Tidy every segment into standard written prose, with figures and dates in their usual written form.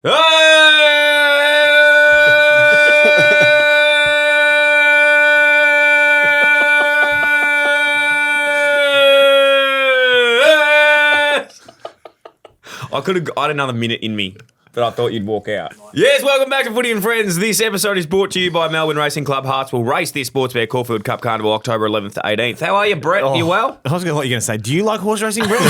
I had another minute in me, but I thought you'd walk out. Yes, welcome back to Footy and Friends. This episode is brought to you by Melbourne Racing Club. Hearts will race their Sportsbear Caulfield Cup Carnival October 11th to 18th. How are you, Brett? You well? I was going to let you say, do you like horse racing, Brett?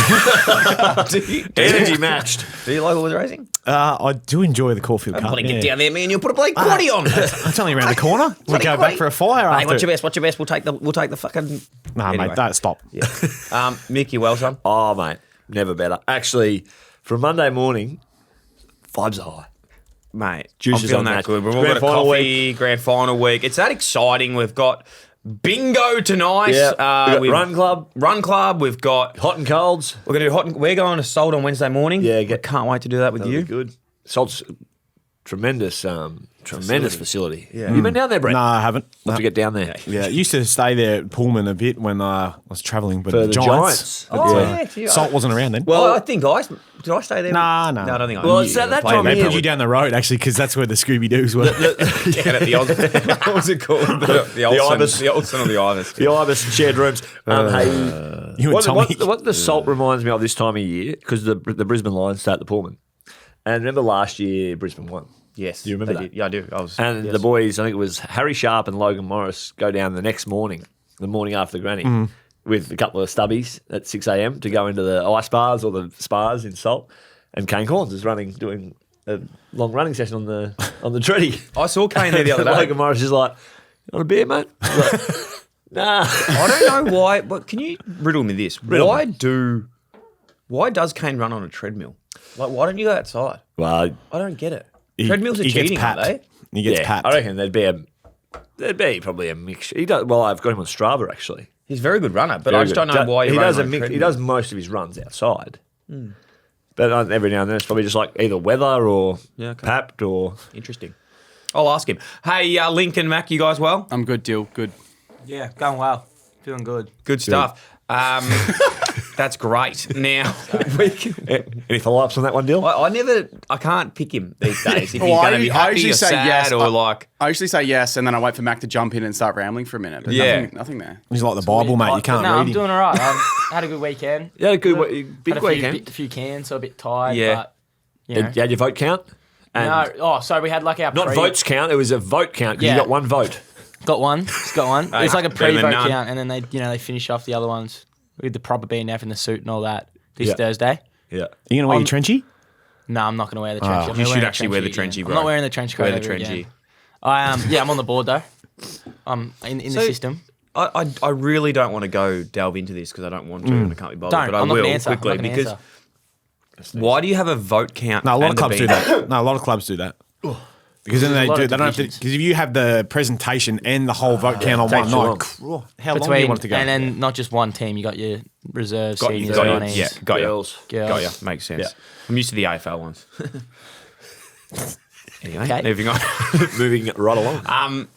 Energy matched. Do you like horse racing? I do enjoy the Caulfield Cup. I'm going to get down there, man. You'll put a bloody quaddie on. It's only around the corner. We'll go back for a fire after. What's your best? We'll take the fucking... Nah, anyway. Mate, don't stop. Yeah. Mick, you well, son? Oh, mate, never better. Actually, from Monday morning, vibes are high. Mate, Juice I'm is feeling on that that. good. We've all got a coffee, grand final week. It's that exciting. We've got bingo tonight. Yeah, we've got Run Club. We've got hot and colds. We're going to do hot. We're going to Salt on Wednesday morning. Yeah, can't wait to do that with That'll you. be good. Salt's tremendous facility. Yeah. Have you been down there, Brett? No, I haven't. Have to get down there. Yeah, I used to stay there at Pullman a bit when I was travelling, but For the the Giants. Giants. Yeah. Salt wasn't around then. Well, I think did I stay there? No. I don't think I Well, did. it's at that Played time They of put you down the road, actually, because that's where the Scooby-Doos were. Yeah, at the what was it called? The Ibis. The Olsen or the Ibis. The Ibis shared rooms. Hey, You and Tommy. what the Salt reminds me of this time of year, because the Brisbane Lions start the Pullman. And remember last year, Brisbane won. Yes. Do you remember they that? did. Yeah, I do. And the boys, I think it was Harry Sharp and Logan Morris, go down the next morning, the morning after the granny, with a couple of stubbies at 6 a.m. to go into the ice bars or the spas in Salt. And Kane Corns is doing a long running session on the treaty. I saw Kane there the other day. Logan Morris is like, "You want a beer, mate?" He's like, nah. I don't know why, but can you riddle me this? Why does Kane run on a treadmill? Like, why don't you go outside? Well, I don't get it. Treadmills are he gets cheating, aren't they? He gets papped. I reckon there'd be probably a mixture. He does. Well, I've got him on Strava actually. He's a very good runner, but I just don't know why he does on a mix. treadmill. He does most of his runs outside. But every now and then it's probably just like either weather or papped or... Interesting. I'll ask him. Hey, Linc and Mac, you guys well? I'm good, Dill. Good. Yeah, going well. Feeling good. Good stuff. That's great. Now, Any follow-ups on that one, Dill? I can't pick him these days. If he's going to be happy or sad or like... I usually say yes, and then I wait for Mac to jump in and start rambling for a minute. But nothing there. He's like the Bible, mate. You can't No, read I'm him. doing all right. I had a good weekend. Yeah, good big Had weekend. a few cans, so a bit tired. Yeah. But, you know. You had your vote count? And So we had like our not votes count, it was a vote count because you got one vote. Got one. It's got one. It's like a better than pre-vote none. count, and then they finish off the other ones with the proper BNF and the suit and all that this Yeah. Thursday. Yeah. Are you going to wear your trenchy? No, I'm not going to wear the trenchy. I'm You gonna should wear the actually wear the trenchy, bro. I'm not wearing the trench coat. Wear the ever trenchy. again. I'm on the board though. I'm in the system. I really don't want to go delve into this because I don't want to and I can't be bothered, Don't. but I I'm not will gonna answer. quickly I'm not gonna because answer. why do you have a vote count? No, a lot and of clubs a do BNF? that. No, a lot of clubs do that. Because then There's a lot they of don't have to. divisions. Because if you have the presentation and the whole vote count on one takes too night, long. how long do you want it to go? And then not just one team. You got your reserves, Got you, seniors, got you. nineties. Yeah, got you. Girls. Got you. Makes sense. Yeah. I'm used to the AFL ones. Anyway, Okay. moving on. Moving right along.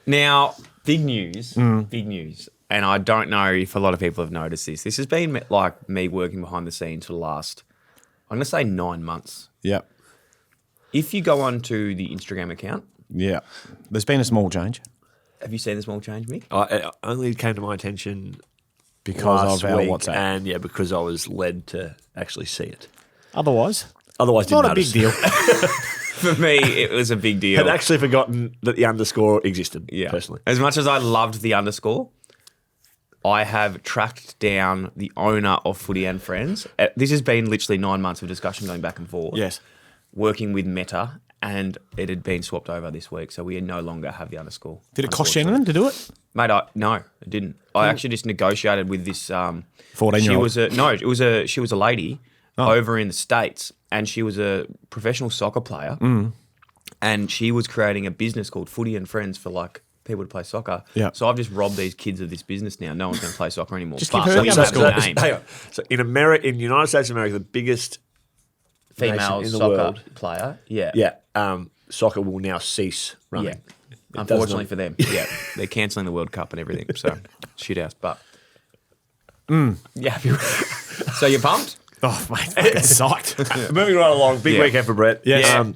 Now, big news, and I don't know if a lot of people have noticed this. This has been like me working behind the scenes for the last, I'm going to say 9 months. Yep. If you go onto the Instagram account, Yeah. There's been a small change have you seen the small change, Mick? It only came to my attention because last of our week, WhatsApp. and because I was led to actually see it. Otherwise, Otherwise, not didn't a big notice. deal. For me, it was a big deal. Had actually forgotten that the underscore existed. Yeah. Personally. As much as I loved the underscore, I have tracked down the owner of Footy and Friends. This has been literally 9 months of discussion going back and forth. Yes. Working with Meta, and it had been swapped over this week, so we no longer have the underscore. Did it cost you anything to do it? Mate, no, it didn't. I actually just negotiated with this 14-year-old. She was a lady over in the States, and she was a professional soccer player, and she was creating a business called Footy and Friends for like people to play soccer. Yeah. So I've just robbed these kids of this business now. No one's going to play soccer anymore. Just But give her we the have underscore. the name. Hang on. So in America, in the United States of America, the biggest Female nation in the soccer world. player. Yeah. Soccer will now cease running. Yeah. Unfortunately for them. Yeah. They're cancelling the World Cup and everything. So shit house. But yeah. So you're pumped? Oh, mate, fucking psyched. Moving right along, big Yeah. weekend for Brett. Yes.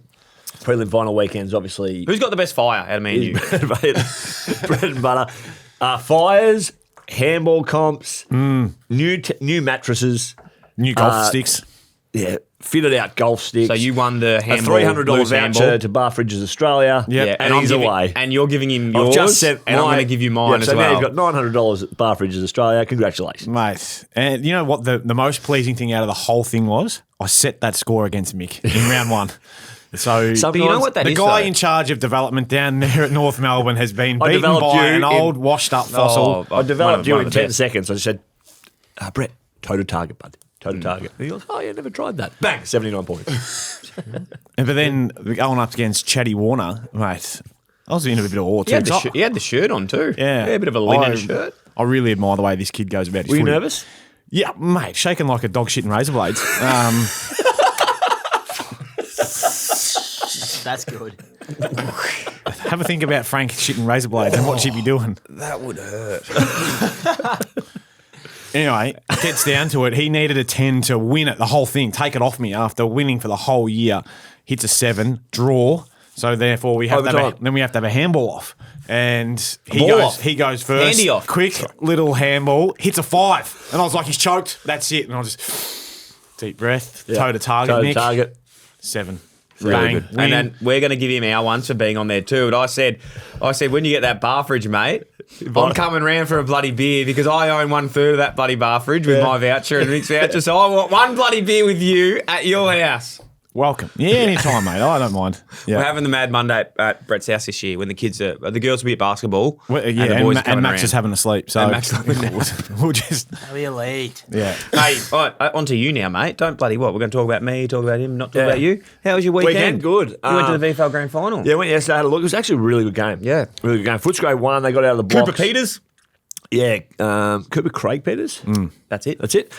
Prelim final weekends, obviously. Who's got the best fire out of me and you? bread and butter. Fires, handball comps, new mattresses. New golf sticks. Yeah, fitted out golf sticks. So you won the a handball, $300 loose voucher handball. to Bar Fridges Australia. Yep. And he's away. And you're giving him I've yours, just sent and I'm going to give you mine as so well. now you've got $900 at Bar Fridges Australia. Congratulations. Mate, and you know what the most pleasing thing out of the whole thing was? I set that score against Mick in round one. So But you know what that the is, guy though? in charge of development down there at North Melbourne has been I beaten developed by you an in- old washed-up fossil. I developed you one in of the 10 best. seconds. I just said, Brett, toe to target, bud. Toe to target. And he goes, oh, yeah, never tried that. Bang, 79 points. But then going up against Chatty Warner, mate, I was in a bit of awe He too. had, he had the shirt on too. Yeah. A bit of a linen shirt. I really admire the way this kid goes about his Were you footy. nervous? Yeah, mate, shaking like a dog shit in razor blades. That's good. Have a think about Frank shitting razor blades and what she'd be doing. That would hurt. Anyway, it gets down to it. He needed a 10 to win it, the whole thing, take it off me after winning for the whole year. Hits a 7, draw. So therefore we have to have a handball off. And he goes first. Handy off. Quick little handball, hits a 5. And I was like, he's choked. That's it. And I just deep breath, toe to target, Toe to Nick. target. 7. Really Bang. good. Win. And then we're going to give him our ones for being on there too. And I said, when you get that bar fridge, mate, I'm coming round for a bloody beer because I own 1/3 of that bloody bar fridge with my voucher and Mick's voucher. So I want one bloody beer with you at your house. Welcome. Yeah, anytime, mate. I don't mind. Yeah. We're having the Mad Monday at Brett's house this year when the kids the girls will be at basketball. Well, yeah, and the boys are and coming Max around. is having a sleep. So And Max we'll just, That'll be elite. yeah. Hey, all right, on to you now, mate. Don't bloody what? We're going to talk about me, talk about him, not talk about you. How was your weekend? Good. You went to the VFL Grand Final. Yeah, went yesterday, had a look. It was actually a really good game. Yeah. Really good game. Footscray won. They got out of the blocks. Cooper Peters. Yeah. Cooper Craig Peters. That's it. That's it.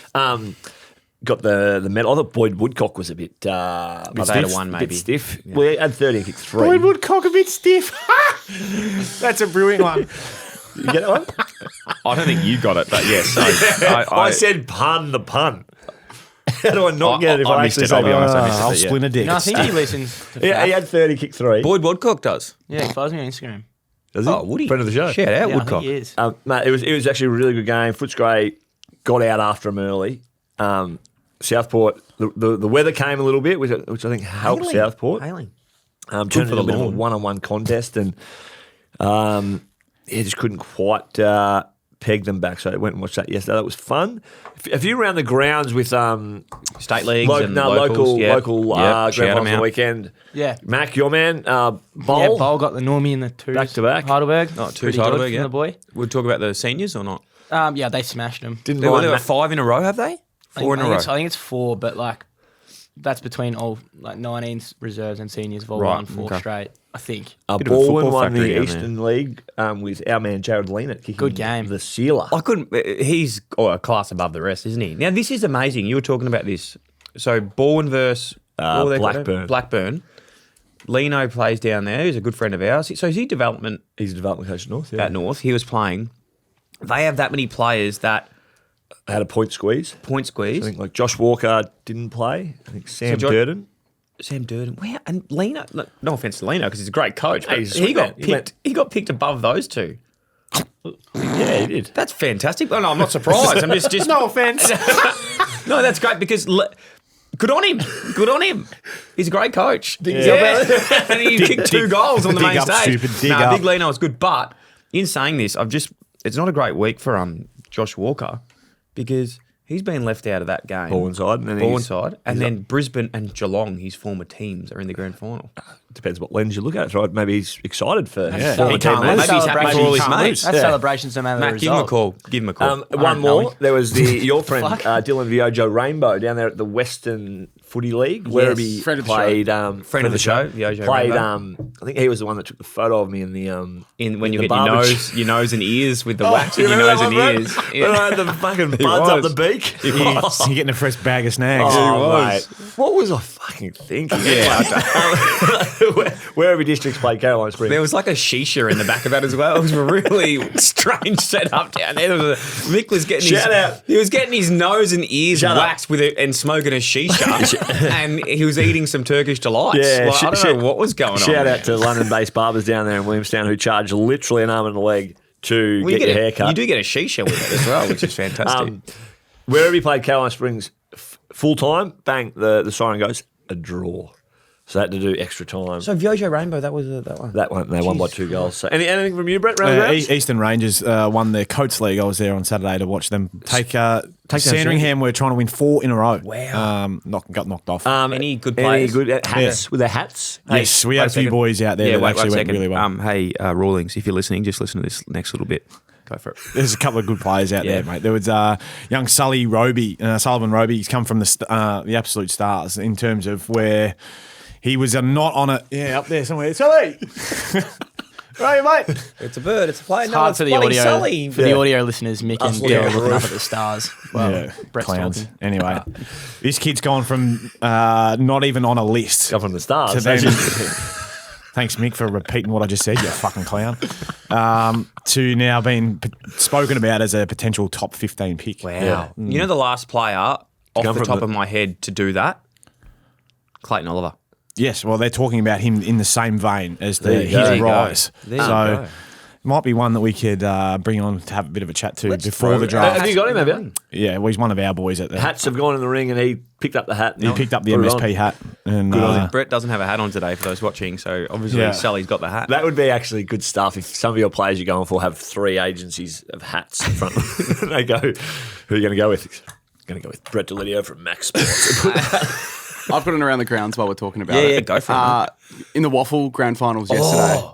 Got the medal. I thought Boyd Woodcock was a bit stiff. A bit stiff. Well, he had 30 and kicked 3. Boyd Woodcock a bit stiff. That's a brilliant one. You get that one? I don't think you got it, but yes. I said pun the pun. How do I not get it if I missed actually it, say I'll be honest. I it? missed I'll it, yeah. splinter dick. No, I think he listens to Yeah, he had 30, kicked 3. Boyd Woodcock does. Yeah, he follows me on Instagram. Does he? Oh, Woody. Friend of the show. Shout out, Yeah, I Woodcock. think he is. Mate, it was actually a really good game. Footscray got out after him early. Southport, the weather came a little bit, which I think helped Southport. Hailing. Turned it for a the bit of a lawn. one-on-one contest, and just couldn't quite peg them back. So I went and watched that yesterday. That was fun. A few around the grounds with State leagues and local Yep. grand Shout 'em finals on the out. weekend. Yeah. Mac, your man, Yeah, Bowl. Bowl got the normie in the twos. Back to back. Heidelberg. Oh, twos Pretty good Heidelberg, from yeah. the boy. We'll talk about the seniors or not? Yeah, they smashed him. Didn't They were mind 5 in a row, have they? 4 in a row. I think it's 4, but like that's between all like 19 reserves and seniors have all Right, won 4 okay. straight. I think. Bit of a Baldwin football won factory the down Eastern League with our man Jared Lean kicking Good game. the sealer. I couldn't. He's a class above the rest, isn't he? Now this is amazing. You were talking about this. So Bourne versus what were they called? Blackburn. Blackburn. Lino plays down there. He's a good friend of ours. So is he development He's a development coach at North. Yeah. at North? He was playing. They have that many players that Had a point squeeze. point squeeze. I think like Josh Walker didn't play. I think Sam Jo- Durden. Sam Durden. Where and Lino? Look, no offense to Lino because he's a great coach, but he's a he sweet got man. He picked. went- He got picked above those two. Yeah, he did. That's fantastic. Well, no, I'm not surprised. I'm just No offense. no, that's great because good on him. Good on him. He's a great coach. Yeah. And he kicked 2 goals on the dig main up, stage. stupid, dig Nah, up. Big Lino was good, but in saying this, it's not a great week for Josh Walker because he's been left out of that game. Ball inside. And then Ball inside. And then Brisbane and Geelong, his former teams, are in the grand final. depends what lens you look at. Right? Maybe he's excited for Yeah. former He can't teammates. lose. Maybe he's happy for all his mates. That's Yeah. celebrations no matter the Matt, give him a result. call. Give him a call. One more. There was your friend Fuck. Dylan Viojo Rainbow down there at the Western Footy League, where Yes. he Friend of the played. Friend of the show, Viojo Played. Rainbow. I think he was the one that took the photo of me in the In when you the get your barber your nose and ears with the wax you in your remember nose that and one, ears. When I had the fucking He buds up was. the beak. You're getting a fresh bag of snags. Oh, was. mate. What was I fucking thinking? Where have your districts played Caroline Springs? There was like a shisha in the back of that as well. It was a really strange setup down there. Mick was getting he was getting his nose and ears waxed with it and smoking a shisha, and he was eating some Turkish delights. Yeah, I don't know what was going on. Shout out to London-based barbers down there in Williamstown who charge literally an arm and a leg to get your hair cut. You do get a shisha with it as well, which is fantastic. Where have you played Caroline Springs full time? Bang, the siren goes, a draw. So they had to do extra time. So Vyojo Rainbow, that was that one. That one, they won by 2 goals. So anything from you, Brett? Round Eastern Rangers won their Coates League. I was there on Saturday to watch them take Sandringham. Were trying to win 4 in a row. Wow. Got knocked off. Any good players? Any good hats? With their hats? Yes, we had a few boys out there that actually went really well. Hey, Rawlings, if you're listening, just listen to this next little bit. Go for it. There's a couple of good players out there, mate. There was young Sullivan Roby. He's come from the absolute stars in terms of where he was not on it. Yeah, up there somewhere. Sully! Right, mate. It's a bird. It's a plane. It's hard for the audio. Sully. For the audio listeners, Mick and Dale looking up at the stars. Well, Brett's clowns. talking. Anyway, this kid's gone from not even on a list. Gone from the stars. To then, thanks, Mick, for repeating what I just said, you fucking clown. To now being spoken about as a potential top 15 pick. Wow. Yeah. You know the last player off the top of my head to do that? Clayton Oliver. Yes, well, they're talking about him in the same vein as his rise. So, might be one that we could bring on to have a bit of a chat to before the draft. Have you got him, have you? Yeah, well, he's one of our boys at the Hats have gone in the ring and he picked up the hat. He picked up the MSP hat. And Brett doesn't have a hat on today for those watching, so obviously Sally's got the hat. That would be actually good stuff if some of your players you're going for have 3 agencies of hats in front of them. They go, who are you going to go with? I'm going to go with Brett Delidio from Max Sports. I've got it around the grounds while we're talking about it. Yeah, go for it. In the Waffle Grand Finals yesterday.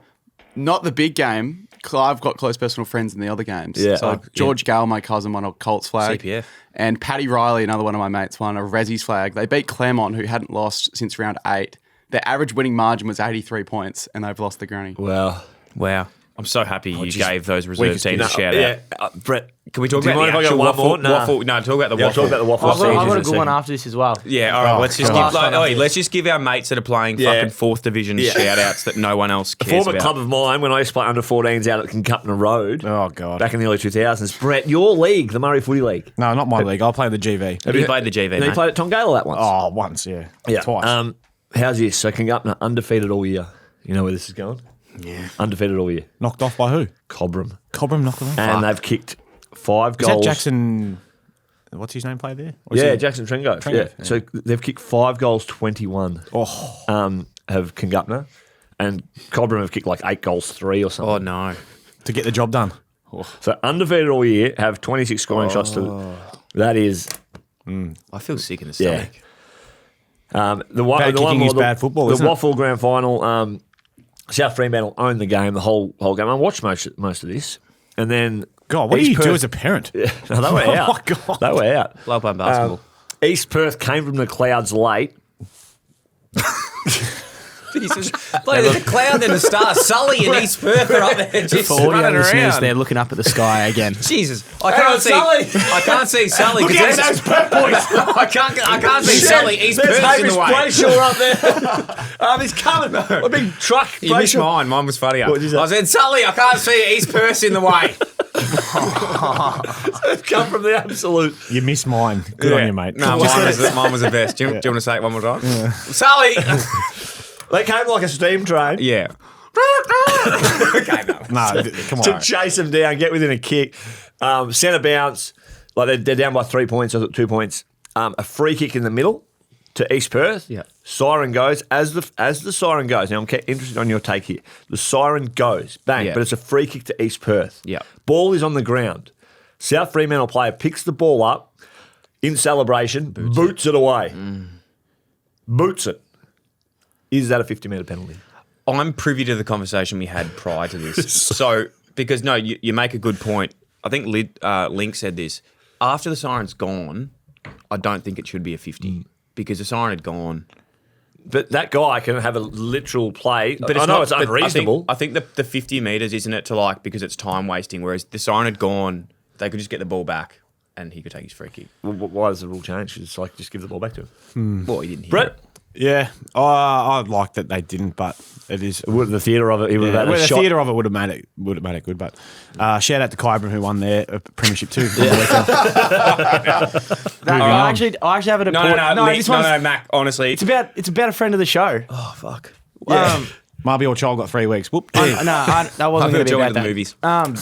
Not the big game. I've got close personal friends in the other games. Yeah. So George Gale, my cousin, won a Colts flag. CPF. And Paddy Riley, another one of my mates, won a Rezzies flag. They beat Claremont, who hadn't lost since round 8. Their average winning margin was 83 points, and they've lost the granny. Wow. I'm so happy you gave those reserve teams a shout out. Brett, can we talk about the actual waffle? No, talk about the waffle. Talk about the waffle. I've got a good one after this as well. Yeah, all right. Let's just give our mates that are playing fucking 4th division shout outs that no one else cares about. A former about. club of mine, when I used to play under 14s out at Kincupna Road. Oh, God. Back in the early 2000s. Brett, your league, the Murray Footy League. No, not my league. I'll play the GV. Have you played the GV, mate? You played at Tongala that once? Oh, once, yeah. Twice. How's this? So Kincupna undefeated all year. You know where this is going? Yeah. Undefeated all year. Knocked off by who? Cobram. Cobram knocked them off. And they've kicked 5 goals. Is that Jackson? What's his name played there? Jackson Trengove. Yeah. So they've kicked 5 goals, 21. Have Kincupna. And Cobram have kicked like 8 goals, 3 or something. Oh, no. To get the job done. So undefeated all year, have 26 scoring shots. That is... I feel sick in the stomach. The one is bad football, The Waffle Grand Final... South Fremantle owned the game, the whole game. I watched most of this, and then God, what do you do as a parent? Yeah, no, they were out. Oh my God, they were out. Love playing basketball. East Perth came from the clouds late. Jesus, there's a cloud and a star. Sully and East Perth are up there just For audio running listeners, around. they're looking up at the sky again. Jesus, I can't see Sully. Look at those Perth boys. I can't see Sully. East Perth's in the way. Brayshaw up there. He's coming. A big truck. You missed mine. Mine was funnier. What did you say? I said, Sully, I can't see East Perth's in the way. They've come from the absolute. You missed mine. Good on you, mate. No, mine was the best. Do you want to say it one more time? Yeah. Sully. They came like a steam train. Yeah. Okay, no, come on. To chase them down, get within a kick. Centre bounce. Like they're down by 3 points or 2 points. A free kick in the middle to East Perth. Yeah. Siren goes. As the siren goes, now I'm interested on your take here. The siren goes, bang, but it's a free kick to East Perth. Yeah. Ball is on the ground. South Fremantle player picks the ball up in celebration, boots it away. Boots it. Is that a 50-metre penalty? I'm privy to the conversation we had prior to this. So, because, no, you make a good point. I think Linc said this. After the siren's gone, I don't think it should be a 50 because the siren had gone. But that guy can have a literal play. But I know it's unreasonable. I think the 50 metres, isn't it, to because it's time wasting, whereas the siren had gone, they could just get the ball back and he could take his free kick. Why does the rule change? It's like just give the ball back to him. Well, he didn't hear Brett, it. Yeah, I like that they didn't, but it is. The theatre of it, he would have had Well, a the shot. theatre of it would have made it good. But shout out to Kyburn who won their premiership too. I actually have it. No, Mac. Honestly, It's about a friend of the show. oh fuck. Marby or Child got 3 weeks. Whoop. That wasn't going to be Joined about the that. movies.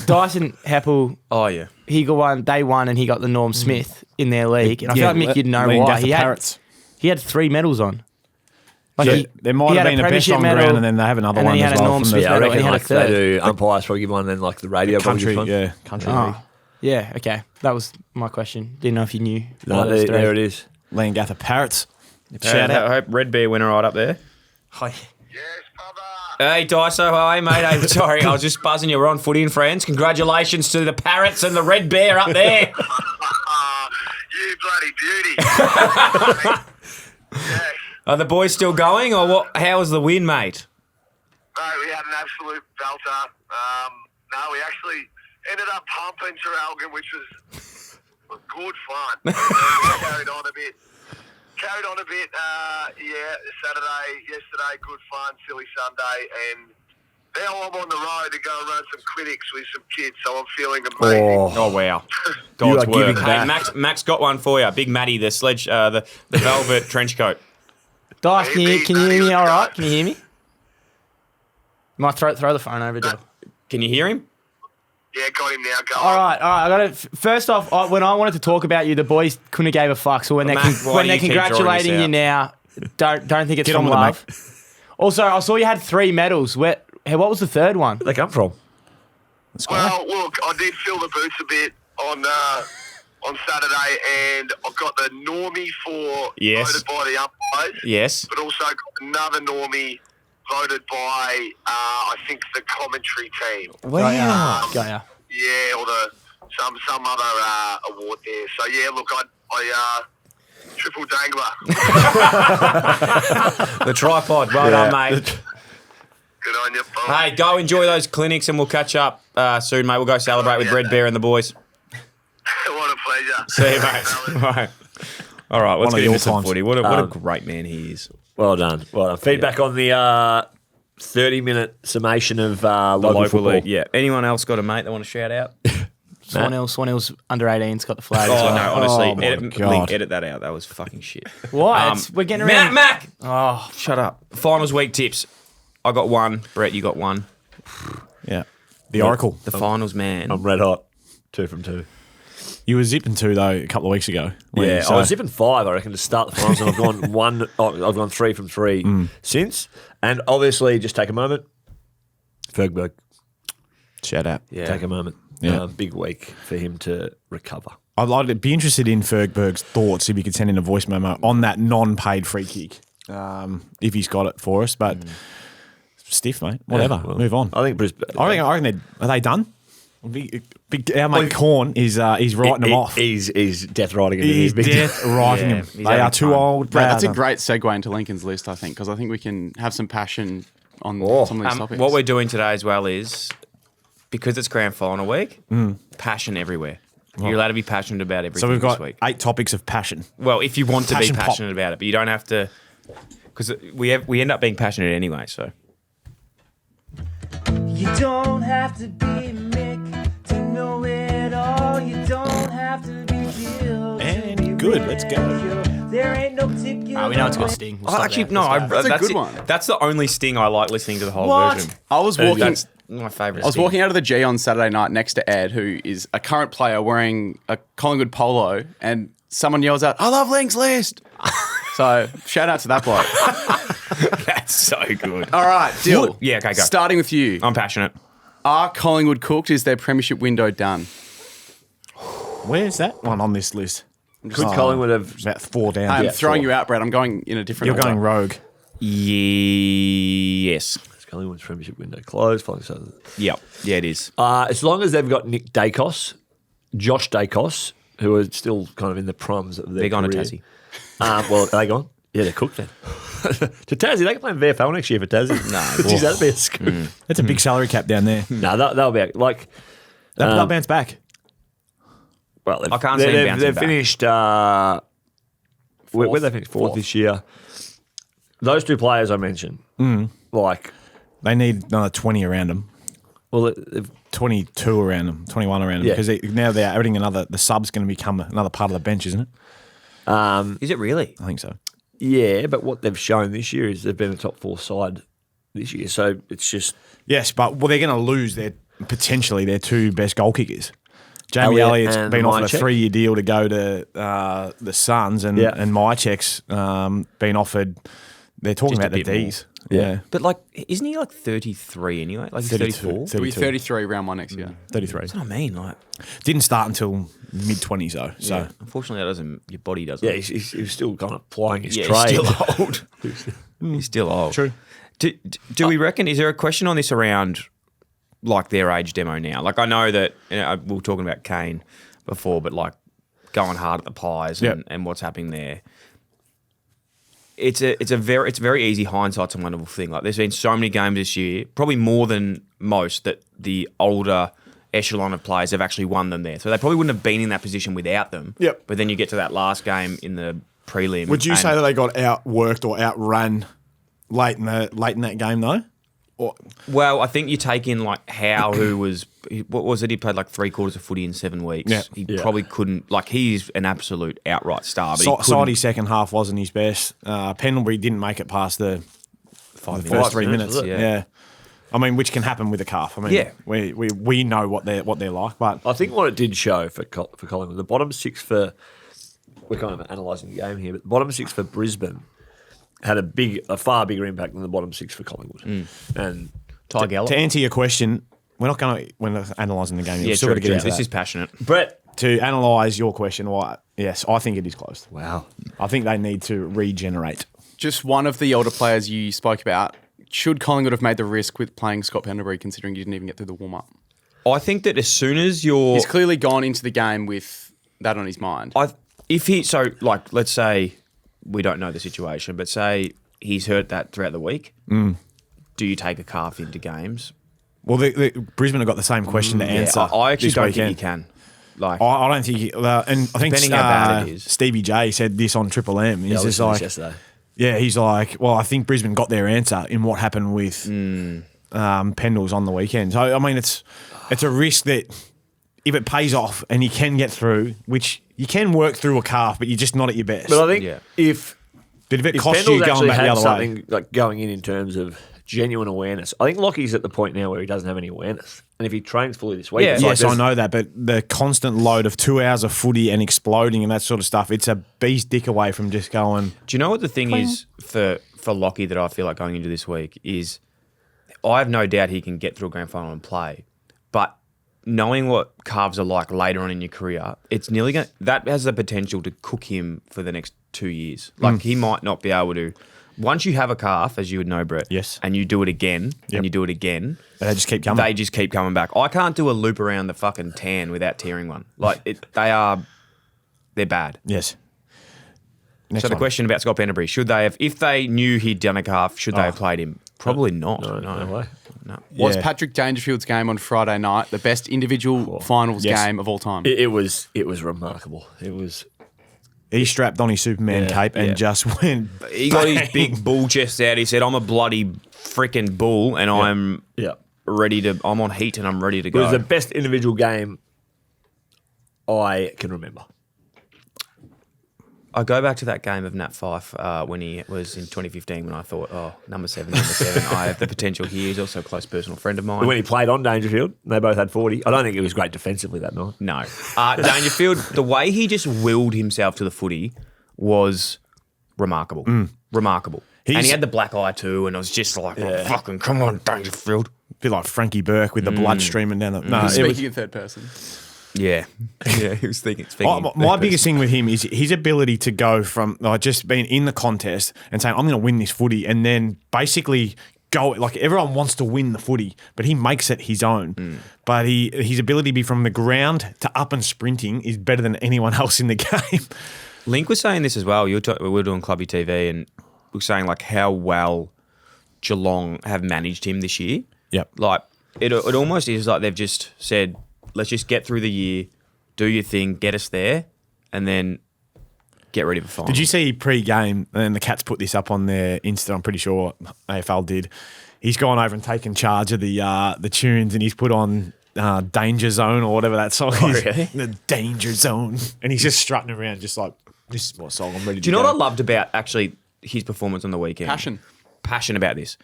Dyson Heppell, Oh yeah. he got one. They won, and he got the Norm Smith in their league. And I feel like Mick, you'd know Leaned why. out the Parrots. He had 3 medals on. Like Yeah, there might he have had been a best premiership on medal, ground, and then they have another and then one he had as a well Norm from Smith the Yeah, I medal, and reckon he had a like they third. do umpires probably give one, then like the radio country. probably gives one. Yeah, country. Oh, yeah, okay. That was my question. Didn't know if you knew. No, all those there three. it is. Leanne Gather Parrots. Shout out. I hope Red Bear winner right up there. Oh, Yes, Papa. Hey, Dyso, how are you, mate? Hey, sorry, I was just buzzing you. We're on Footy and Friends. Congratulations to the Parrots and the Red Bear up there. You bloody beauty. Yes. Are the boys still going, or what? How was the win, mate? Mate, we had an absolute belter. No, we actually ended up pumping Traralgon, which was good fun. We carried on a bit. Yesterday, good fun, silly Sunday, and now I'm on the road to go and run some clinics with some kids, so I'm feeling amazing. Oh wow, You God's are work. giving Hey, back. Max got one for you. Big Matty, the sledge, the velvet trench coat. Dice, can you hear me all right? Can you hear me? Might throw the phone over, Joe. Can you hear him? Yeah, got him now. Go All on. right. I got it. First off, when I wanted to talk about you, the boys couldn't have gave a fuck. So when Well, they're Matt, why do you keep congratulating drawing you this now, don't think it's Get from on with it, love. Also, I saw you had 3 medals. What was the third one? Where'd they come from? Well, look, I did fill the boots a bit on Saturday, and I got the normie for Yes. voted by the umpires, Yes. but also got another normie voted by I think the commentary team. Wow. Got ya. Yeah, or some other award there. So yeah, look, I triple dangler. The tripod. Well done, mate. Good on you, Bob. Hey, go enjoy those clinics, and we'll catch up soon, mate. We'll go celebrate with Red Bear and the boys. What a pleasure. See you, mate. Right. All right, let's One of get your into some times. footy. What a great man he is. Well done. Feedback on the 30-minute summation of local football. league. Yeah. Anyone else got a mate they want to shout out? Swan Hills under 18's got the flag. Oh as well. no, honestly, Oh, my edit, God. Link, edit that out. That was fucking shit. What? We're getting around. Mac. Oh, Shut up. Finals week tips. I got one. Brett, you got one. Yeah. The Oracle. The finals, man. I'm red hot. 2 from 2. You were zipping 2 though a couple of weeks ago. Yeah, So- I was zipping 5, I reckon, to start the finals, and I've gone I've gone 3 from 3 since. And obviously, just take a moment. Fergberg, Shout out. Yeah. take a moment. Yeah. Big week for him to recover. I'd like to be interested in Fergberg's thoughts if you could send in a voice memo on that non-paid free kick, if he's got it for us. But stiff, mate. Whatever. Yeah, well, Move on. I think Brisbane. I reckon are they done? Our mate Corn is he's writing them off. He's death riding him. He's death writing Yeah, him. he's They having are too fun. old. Brett, that's They a are great segue into Lincoln's list, I think, because I think we can have some passion on some of these topics. What we're doing today as well is, because it's grand final week, passion everywhere. You're allowed to be passionate about everything So we've got this week. 8 topics of passion. Well, if you want to be Passion pop. passionate about it, but you don't have to, because we end up being passionate anyway. So You don't have to be Mick to know it all. You don't have to be Jill. And good, let's go. There ain't no particular. we know it's got Sting. We'll stop actually, there. no, Let's go. That's a good it. one. That's the only Sting I like listening to the whole What? version. I was walking. That's my favourite. I was Sting. walking out of the G on Saturday night next to Ed, who is a current player wearing a Collingwood polo, and someone yells out, "I love Link's list." So shout out to that bloke. That's so good. All right, Dill. Yeah, okay, go. Starting with you. I'm passionate. Are Collingwood cooked? Is their premiership window done? Where's that one on this list? Could Collingwood have? About 4 down. I'm Yeah, throwing sure. you out, Brett. I'm going in a different You're order. going rogue. Yes. It's Collingwood's premiership window closed. Yep. Yeah, it is. As long as they've got Nick Dacos, Josh Dacos, who are still kind of in the proms of their Big on a career. Tassie. Well, are they gone? Yeah, they're cooked then. To Tassie, they can play in VFL next year for Tassie. No, geez, that'd be a scoop. That's a big salary cap down there. No, they'll be like. They'll bounce back. Well, I can't see them bouncing they've back. finished. Where they finished fourth this year. Those two players I mentioned, like, They need another 20 around them. well, 22 around them, 21 around them. Yeah. Because now they're adding the sub's going to become another part of the bench, isn't it? Is it really? I think so. yeah, but what they've shown this year is they've been a top 4 side this year. So it's just Yes, but they're going to lose potentially their 2 best goal kickers. Jamie Elliott Elliott's and been offered a Mychek. 3-year deal to go to the Suns, and Mychek's been offered. They're talking Just a about the bit more. Ds. Yeah, But like, isn't he like 33 anyway? Like he's 32. 34. He'll be 33 round 1 next year. 33. That's what I mean. Like, Didn't start until mid-20s though. So yeah, unfortunately, that doesn't. Your body doesn't. yeah, he's still kind of plying his Yeah, trade. he's still old. He's still old. True. Do we reckon? Is there a question on this around like their age demo now? Like I know that we were talking about Kane before, but like going hard at the Pies and what's happening there. It's a very easy hindsight's a wonderful thing. Like there's been so many games this year, probably more than most, that the older echelon of players have actually won them there. So they probably wouldn't have been in that position without them. Yep. But then you get to that last game in the prelim. would you and- say that they got outworked or outrun late in that game though? Or Well, I think you take in like Howe, who was what was it? He played like 3/4 of footy in 7 weeks. Yeah. He probably couldn't. Like he's an absolute outright star. But he Sidey's couldn't. second half wasn't his best. Pendlebury didn't make it past the 5 first minutes. 3 minutes. was it? Yeah. I mean, which can happen with a calf. I mean, Yeah. we know what they're like, but I think what it did show for Collingwood, the bottom 6 for we're kind of analysing the game here, but the bottom 6 for Brisbane had a far bigger impact than the bottom 6 for Collingwood. And Ty Geller. to answer your question, we're not analysing the game. Yeah, We've still got to get into This that. is passionate. Brett, To analyse your question, yes, I think it is close. wow, I think they need to regenerate. Just one of the older players you spoke about. Should Collingwood have made the risk with playing Scott Pendlebury, considering you didn't even get through the warm-up? I think that as soon as you're, He's clearly gone into the game with that on his mind. let's say we don't know the situation, but say he's hurt that throughout the week. Do you take a calf into games? Well, the Brisbane have got the same question to answer. I actually this don't weekend. think you can. Like, I don't think, and I think Depending how bad it is. Stevie J said this on Triple M. He's I just listened to like, this yesterday. yeah, he's like, well, I think Brisbane got their answer in what happened with Pendles on the weekend. So I mean, it's a risk that if it pays off and you can get through, which you can work through a calf, but you're just not at your best. But I think Yeah. if But if it if costs you Pendle's going actually back the had other something way, like going in terms of genuine awareness, I think Lockie's at the point now where he doesn't have any awareness, and if he trains fully this week, Yeah. it's like yes, I there's- know that, but the constant load of 2 hours of footy and exploding and that sort of stuff, it's a bee's dick away from just going. do you know what the thing is for Lockie that I feel like going into this week is I have no doubt he can get through a grand final and play, but knowing what calves are like later on in your career, it's nearly that has the potential to cook him for the next 2 years. Like he might not be able to. Once you have a calf, as you would know, Brett, Yes. and you do it again, Yep. and you do it again, They just keep coming. they just keep coming back. I can't do a loop around the fucking tan without tearing one. Like they're bad. Yes. Next So the one. question about Scott Pendlebury, should they have, if they knew he'd done a calf, should they have played him? Probably not. no way. No. Was Yeah. Patrick Dangerfield's game on Friday night the best individual finals Yes. game of all time? It was remarkable. It was. He strapped on his Superman cape and just went. He got his bang. big bull chest out. He said, I'm a bloody freaking bull and I'm Yeah. I'm on heat and I'm ready to It was go. the best individual game I can remember. I go back to that game of Nat Fyfe when he was in 2015 when I thought, number seven. I have the potential here. He's also a close personal friend of mine. When he played on Dangerfield, they both had 40. I don't think it was great defensively that night. No. Dangerfield, the way he just willed himself to the footy was remarkable. Remarkable. And he had the black eye too, and I was just like, fucking come on, Dangerfield. A bit like Frankie Burke with the blood streaming down the. No, He's it was, speaking in third person. Yeah. Yeah, he was thinking. my biggest thing with him is his ability to go from just being in the contest and saying, I'm going to win this footy, and then basically go, like everyone wants to win the footy, but he makes it his own. But his ability to be from the ground to up and sprinting is better than anyone else in the game. Linc was saying this as well. We were doing Clubby TV and we were saying like how well Geelong have managed him this year. Yep. Like it almost is like they've just said, let's just get through the year, do your thing, get us there, and then get ready for final. Did you see pre-game, and the Cats put this up on their Insta, I'm pretty sure AFL did. He's gone over and taken charge of the tunes, and he's put on Danger Zone or whatever that song is. Really? The Danger Zone. And he's just strutting around just like, this is my song, I'm ready to Do you know go. what I loved about actually his performance on the weekend? Passion about this.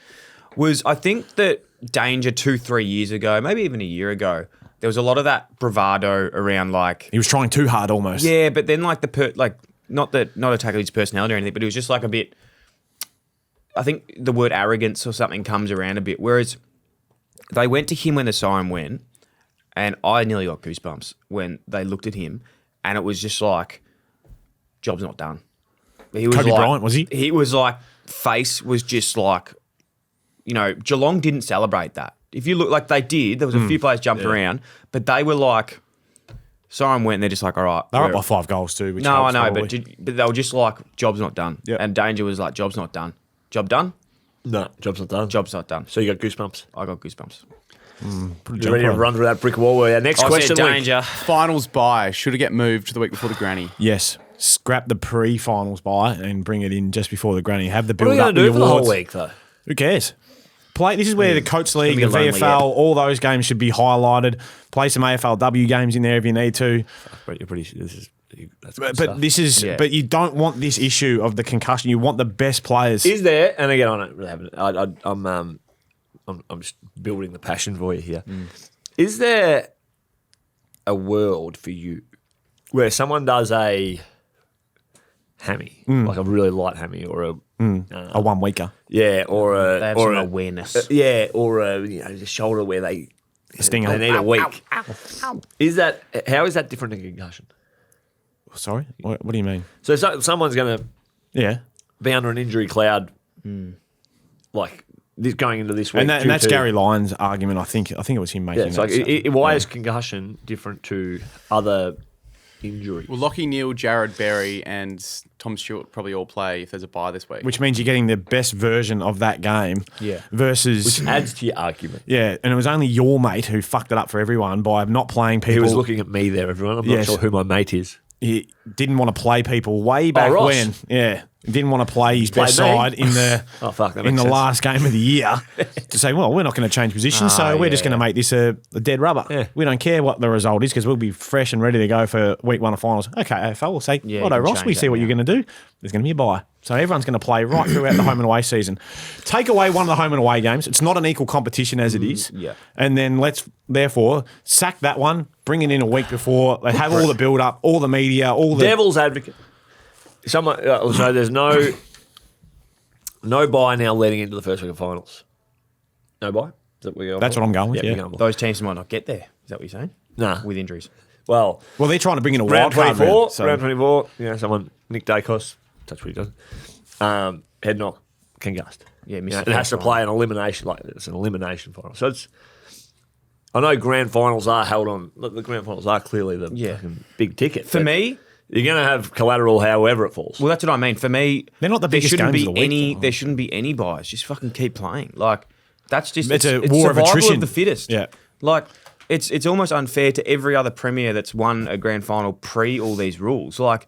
Was I think that Danger 2-3 years ago, maybe even a year ago, there was a lot of that bravado around like... He was trying too hard almost. Yeah, but then like not attacking his personality or anything, but it was just like a bit... I think the word arrogance or something comes around a bit, whereas they went to him when the siren went, and I nearly got goosebumps when they looked at him, and it was just like, job's not done. He was Kobe like, Bryant, was he? He was like, face was just like, you know, Geelong didn't celebrate that. If you look like they did, there was a few players jumped around, but they were like, siren went, and they're just like, all right. They're up by 5 goals too. Which No, I helps know, probably. but they were just like, job's not done. Yep. And Danger was like, job's not done. Job done? No, job's not done. Job's not done. So you got goosebumps. I got goosebumps. You ready to run through that brick wall? Next I question, said Linc. Danger. Finals bye. Should it get moved to the week before the granny? Yes. Scrap the pre-finals bye and bring it in just before the granny. Have the What are build we up going to the do for the whole awards. week, though? Who cares? Play. This is where the Coates League, the It's gonna be VFL, lonely, all those games should be highlighted. Play some AFLW games in there if you need to. But you're pretty. That's good But stuff. this is. Yeah. But you don't want this issue of the concussion. You want the best players. Is there? And again, I don't really have it. I'm just building the passion for you here. Is there a world for you where someone does a hammy, like a really light hammy, or a a 1 weeker. yeah, or a They have or some a, awareness. yeah, or a shoulder where they stinger. They need a week. Is that how is that different than concussion? Sorry, what do you mean? So someone's going to Yeah, be under an injury cloud, like this going into this week, and that's due to- Gary Lyons' argument. I think it was him making Yeah, it's that. like why is concussion different to other injuries? Well, Lockie Neal, Jared Berry, and Tom Stewart probably all play if there's a bye this week. Which means you're getting the best version of that game. Yeah. Versus. Which adds to your argument. Yeah, and it was only your mate who fucked it up for everyone by not playing people. He was looking at me there, everyone. I'm not Yes. sure who my mate is. He didn't want to play people way back Ross. when. Yeah. He didn't want to play his best Played me. side in the Oh, fuck, that in makes the sense. last game of the year to say, well, we're not going to change positions, so we're just going to make this a dead rubber. Yeah. We don't care what the result is because we'll be fresh and ready to go for week 1 of finals. Okay, AFL will say, Yeah, righto, you can Ross, we change see that what now. you're going to do. There's going to be a bye. So everyone's going to play right throughout the home and away season. Take away one of the home and away games. It's not an equal competition as it is. yeah. And then let's, therefore, sack that one, bring it in a week before. They have all the build-up, all the media, all the... Devil's advocate. Someone, so there's no bye now leading into the first week of finals. No bye? Is that what That's what I'm going with, you're yeah. going with. Those teams might not get there. Is that what you're saying? Nah. With injuries. Well, Well, they're trying to bring in a round wild card 24, round. So. round 24, someone, Nick Dacos, that's what he does, head knock, concussed. Yeah, You missed know, the it has to first play an elimination, like it's an elimination final. So it's, I know grand finals are held on, look, the grand finals are clearly the fucking big ticket. For but me, you're going to have collateral however it falls. well, that's what I mean. For me, They're not the there biggest shouldn't games be of the week, any. though. There shouldn't be any buys. Just fucking keep playing. Like that's just It's a it's war of survival attrition. the fittest. Yeah. Like it's almost unfair to every other premier that's won a grand final pre all these rules. Like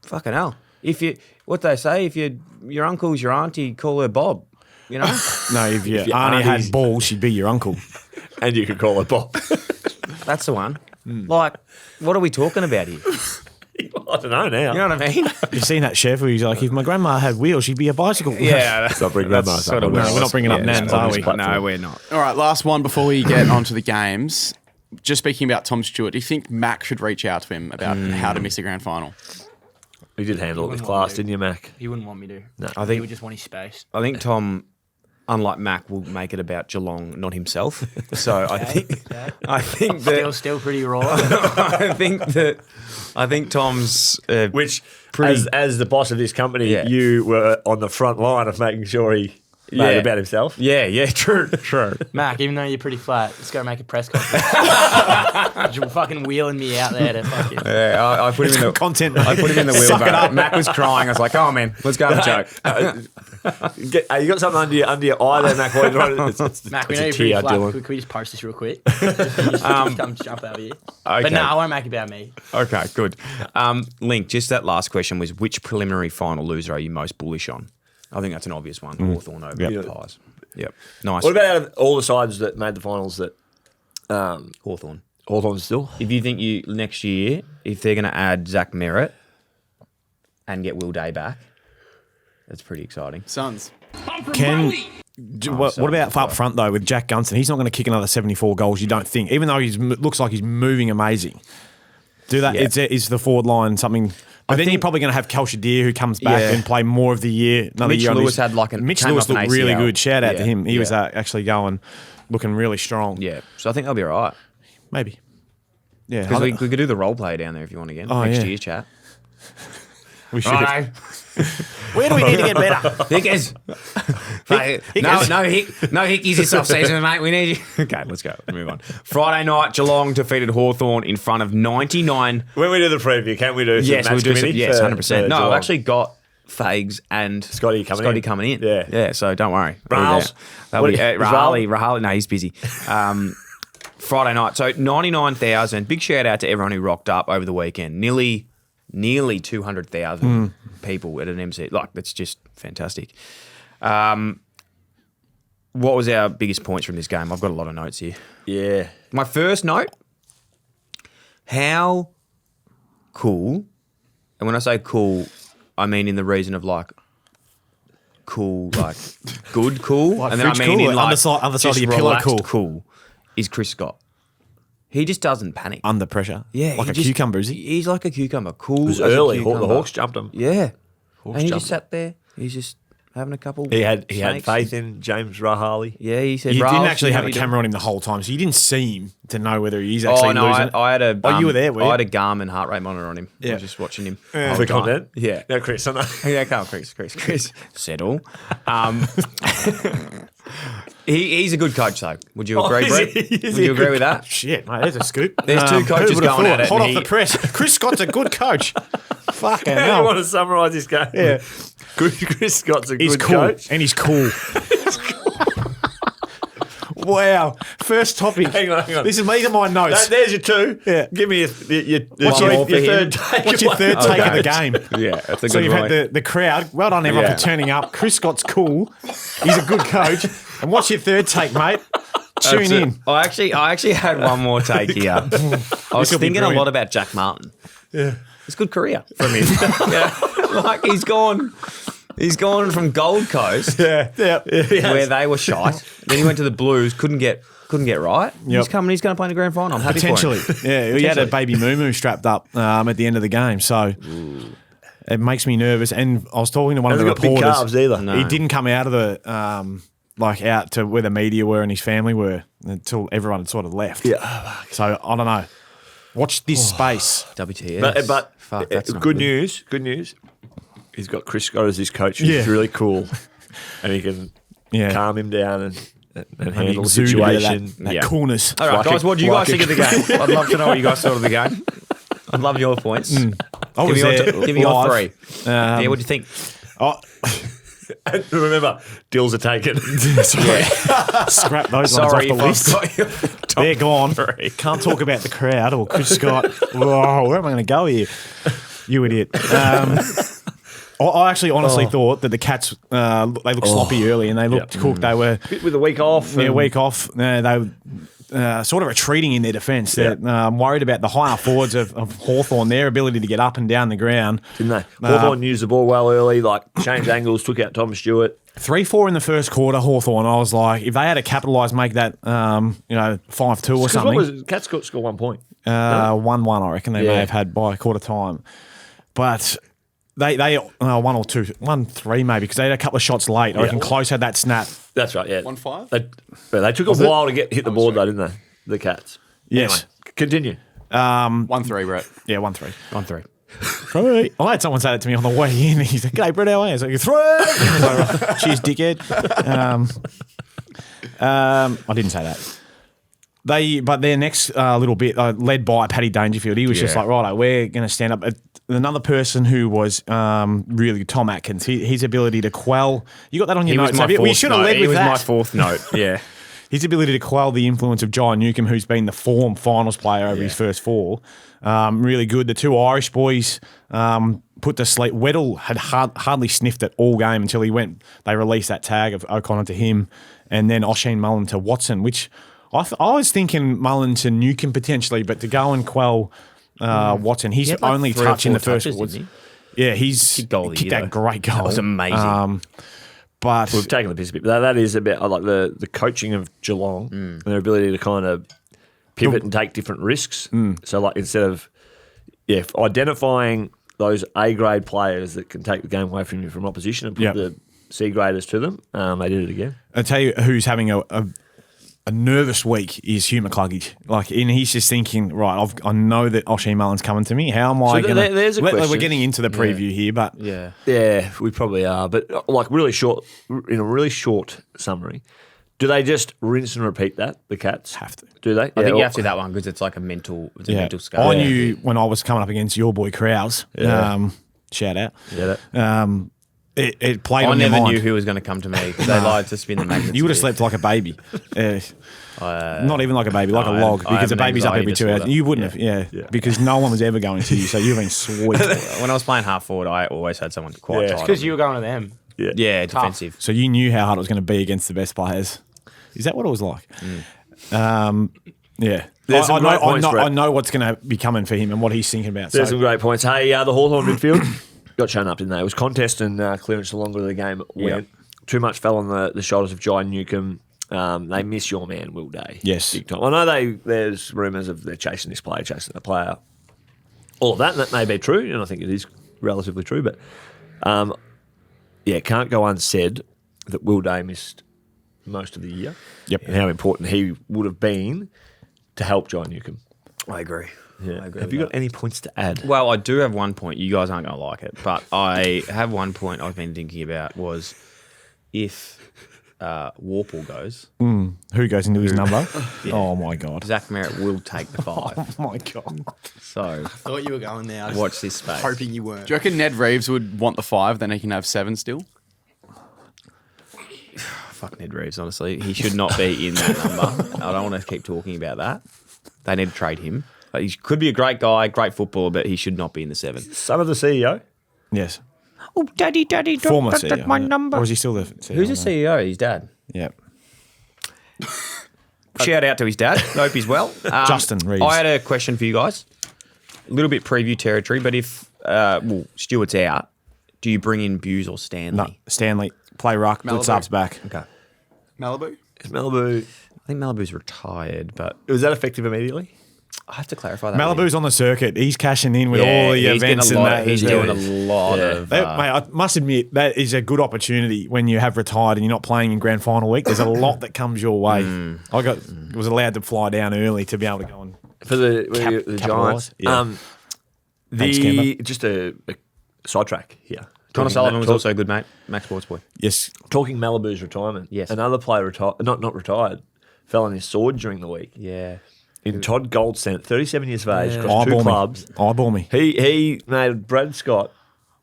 fucking hell. If you what they say, if your uncle's your auntie, call her Bob. You know. No, if your your auntie auntie's- had balls, she'd be your uncle. And you could call it Bob. That's the one. Like, what are we talking about here? I don't know now. You know what I mean? You've seen that chef where he's like, if my grandma had wheels, she'd be a bicycle. That's Not bring grandma's sort up. of No, where we're not bringing up yeah, Nans, on are this we? platform. No, we're not. All right, last one before we get onto the games. Just speaking about Tom Stewart, do you think Mac should reach out to him about how to miss a grand final? You did handle it with Wouldn't class, want to. didn't you, Mac? He wouldn't want me to. No. I He think would just want his space. I think Tom, unlike Mac, will make it about Geelong, not himself. So I think Still pretty raw. I think Tom's Which, pretty- as the boss of this company, Yeah. you were on the front line of making sure he made about himself. Yeah, true. Mac, even though you're pretty flat, let's go make a press conference. You're fucking wheeling me out there to fucking. Yeah, I put him in the Content. I put him in the Suck it wheelbarrow. up. Mac was crying. I was like, "Oh man, let's go have a joke." You got something under your eye there, Mac. While you're trying to, Mac, we it's know a you're pretty tear, flat. Dylan. Can we just post this real quick? Just come jump over here. Okay. But no, I won't make it about me. Okay, good. Link, just that last question was, which preliminary final loser are you most bullish on? I think that's an obvious one. Hawthorn over the Pies. Yep. Nice. What about out of all the sides that made the finals that Hawthorn? Hawthorn still? If you think next year, if they're going to add Zach Merritt and get Will Day back, that's pretty exciting. Suns. What about up front though with Jack Gunston? He's not going to kick another 74 goals. You don't think, even though he looks like he's moving amazing. Do that? Yeah. Is the forward line something? But then you're probably going to have Kalshadir who comes back and play more of the year. Another Mitch year on Lewis his- had Mitch came Lewis off an looked really ACL. good. Shout out to him. He was Yeah. actually looking really strong. Yeah. So I think they'll be all right. Maybe. Yeah, Because we could do the role play down there if you want again. Oh, next yeah. year's chat. we should. Righto. Where do we need to get better? Hickers. No hickeys this off-season, mate. We need you. Okay, let's go. Move on. Friday night, Geelong defeated Hawthorn in front of 99. When we do the preview, can't we do some Yes, match we'll do some. committee Yes, for- 100%. for No, I've Geelong? actually got Fags and Scotty coming in. Yeah. Yeah. So don't worry. Rahals. That'll be What- is Rahali. No, he's busy. Friday night. So 99,000. Big shout out to everyone who rocked up over the weekend. Nearly 200,000 people at an MC. Like, that's just fantastic. What was our biggest points from this game? I've got a lot of notes here. Yeah. My first note, how cool, and when I say cool, I mean in the reason of like cool, like good cool, Like and then I fridge mean cool, in like other side of just your pillow relaxed cool. is Chris Scott. He just doesn't panic. Under pressure. Yeah, Like he a just- cucumber, is he? He's like a cucumber. Cool. It was as a early. The cucumber. Hawks jumped him. Yeah. And he jumped just sat there. He's just having a couple. He had snakes. faith in James Rahali. Yeah, he said. You didn't "Rahal, actually you know have what a you're camera on him the whole time, so you didn't see him to know whether he's actually Oh no, losing. I had a. Oh, you were there, were you? I had a Garmin heart rate monitor on him. I Yeah. was just watching him. For the whole time. content? Yeah. No, Chris, I know. Yeah, come on, Chris. Settle. He's a good coach, though. Would you agree, is Brett? he? Is Would he you a agree good with that? Shit, mate, there's a scoop. There's two who coaches would've going thought? at it, Hot and off the he- press. Chris Scott's a good coach. Fucking How do you hell. want to summarise this game? Yeah. Chris Scott's a He's good cool. coach. And he's cool. Wow. First topic. Hang on. These are my notes. There's your two. Yeah. Give me your What's One your more for him. third take. What's your third take of the game? Yeah, that's a So good you've one. had the crowd. Well done, everyone, Yeah. for turning up. Chris Scott's cool. He's a good coach. And what's your third take, mate? Tune in. I actually had one more take here. I was This'll be thinking a brilliant. lot about Jack Martin. Yeah, it's a good career from him. Yeah, like he's gone from Gold Coast, Yeah. where they were shite. Then he went to the Blues, couldn't get right. He's coming. He's going to play in the grand final. I'm happy Potentially. for him. Yeah. He had a baby moo strapped up at the end of the game. So it makes me nervous. And I was talking to one of the Hasn't got big reporters. calves either. No. He didn't come out of the out to where the media were and his family were until everyone had sort of left. Yeah. So I don't know. Watch this space. WTS. But Fuck, that's not good news. Good news. He's got Chris Scott as his coach. He's Yeah. really cool, and he can Yeah. calm him down and And handle the exude a bit of situation. That Yeah. coolness. All right, Like guys, a- what do you guys like think of the game? I'd love to know what you guys thought of the game. I'd love your points. I Give was me your, there give me your live. three. Yeah, what do you think? Oh, Remember, deals are taken. scrap those Sorry, ones off the list. They're gone. Can't talk about the crowd or Chris Scott. Whoa, where am I going to go here? You idiot. I actually honestly thought that the Cats, they looked sloppy early and they looked cooked. They were With a week off. a week off. They were sort of retreating in their defence. I'm worried about the higher forwards of Hawthorn, their ability to get up and down the ground. Didn't they? Hawthorn used the ball well early, like changed angles, took out Tom Stewart. 3-4 in the first quarter, Hawthorn. I was like, if they had to capitalise, make that 5-2 or 'Cause what something. was it? Cats scored 1 point. 1-1, I reckon they may Yeah. have had by quarter time. But they 1 or 2, 1-3 maybe, because they had a couple of shots late. I reckon Close had that snap. That's right, yeah. 1-5? They took a while to hit the board, though, didn't they? The Cats. Yes. Anyway, continue. 1-3, Brett. Yeah, 1-3. 1-3. Three. I had someone say that to me on the way in. He's like, "G'day, Brett, how are you?" I was like, "Three." I was like, "Cheers, dickhead." I didn't say that. But their next little bit, led by Paddy Dangerfield, he was just like, "Righto, we're going to stand up." Another person who was really Tom Atkins, his ability to quell. You got that on your notes. We should have led with that. He was my fourth note. Yeah. His ability to quell the influence of Jai Newcombe, who's been the form finals player over his first four. Really good. The two Irish boys put to sleep. Weddle had hardly sniffed it all game until they released that tag of O'Connor to him, and then Oisin Mullen to Watson, which I was thinking Mullen to Newcombe potentially, but to go and quell Watson, he's only touch in the first. Yeah, he's kicked that great goal. That was amazing. But we've taken the piss a bit. But that is a bit. I like the coaching of Geelong and their ability to kind of pivot and take different risks. So like instead of identifying those A grade players that can take the game away from you from opposition and put the C graders to them, they did it again. I'll tell you who's having a nervous week is Hugh McCluggage. And he's just thinking, right, I know that Oisin Mullen's coming to me. How am I going to... There's a question. We're getting into the preview here, but... Yeah, we probably are. But like really short, in a really short summary, do they just rinse and repeat that, the Cats? Have to. Do they? I think you have to do that one because it's like a mental scale. I knew when I was coming up against your boy Krause, shout out. It played on your mind. I never knew who was going to come to me because they lied to spin the magnets. You would have slept like a baby. Not even like a baby, like a log, because a baby's up every 2 hours. You wouldn't have, because no one was ever going to you, so you've been sweet. When I was playing half forward, I always had someone quite tight. It's because you were going to them. Yeah, defensive. So you knew how hard it was going to be against the best players. Is that what it was like? Yeah. I know what's going to be coming for him and what he's thinking about. There's some great points. Hey, the Hawthorn midfield got shown up, didn't they? It was contest and clearance the longer the game went. Too much fell on the shoulders of Jai Newcombe. They miss your man, Will Day. Yes. Big time. I know there's rumours of they're chasing this player, chasing the player. All of that, and that may be true, and I think it is relatively true, but it can't go unsaid that Will Day missed most of the year. Yep. And how important he would have been to help Jai Newcombe. I agree. Yeah. I agree Have you got any points to add? Well, I do have one point. You guys aren't going to like it, but I have one point I've been thinking about was if Warple goes. Who goes into his number? Oh, my God. Zach Merritt will take the 5. Oh, my God. So I thought you were going there. watch this space. Hoping you weren't. Do you reckon Ned Reeves would want the 5, then he can have 7 still? Fuck Ned Reeves, honestly. He should not be in that number. I don't want to keep talking about that. They need to trade him. He could be a great guy, great footballer, but he should not be in the 7. Son of the CEO? Yes. Oh, daddy, Former CEO. My number. Or is he still the CEO? Who's the CEO? His dad. Yeah. Shout out to his dad. Hope he's well. Justin Reeves. I had a question for you guys. A little bit preview territory, but if Stewart's out, do you bring in Buse or Stanley? No, Stanley. Play ruck. Blitzup's back. Okay. Malibu? Malibu. I think Malibu's retired, but Was that effective immediately? I have to clarify that. Malibu's on the circuit. He's cashing in with all the events and that. He's doing a lot of... Mate, I must admit, that is a good opportunity when you have retired and you're not playing in grand final week. There's a lot that comes your way. I was allowed to fly down early to be able to go and... For the Giants. Yeah. Just a sidetrack here. Connor Sullivan was also a good mate. Max Sports Boy. Yes. Talking Malibu's retirement. Yes. Another player not retired, fell on his sword during the week. Yeah. In Todd Goldstein, 37 years of age, across 2 clubs. Eyeball me. He made Brad Scott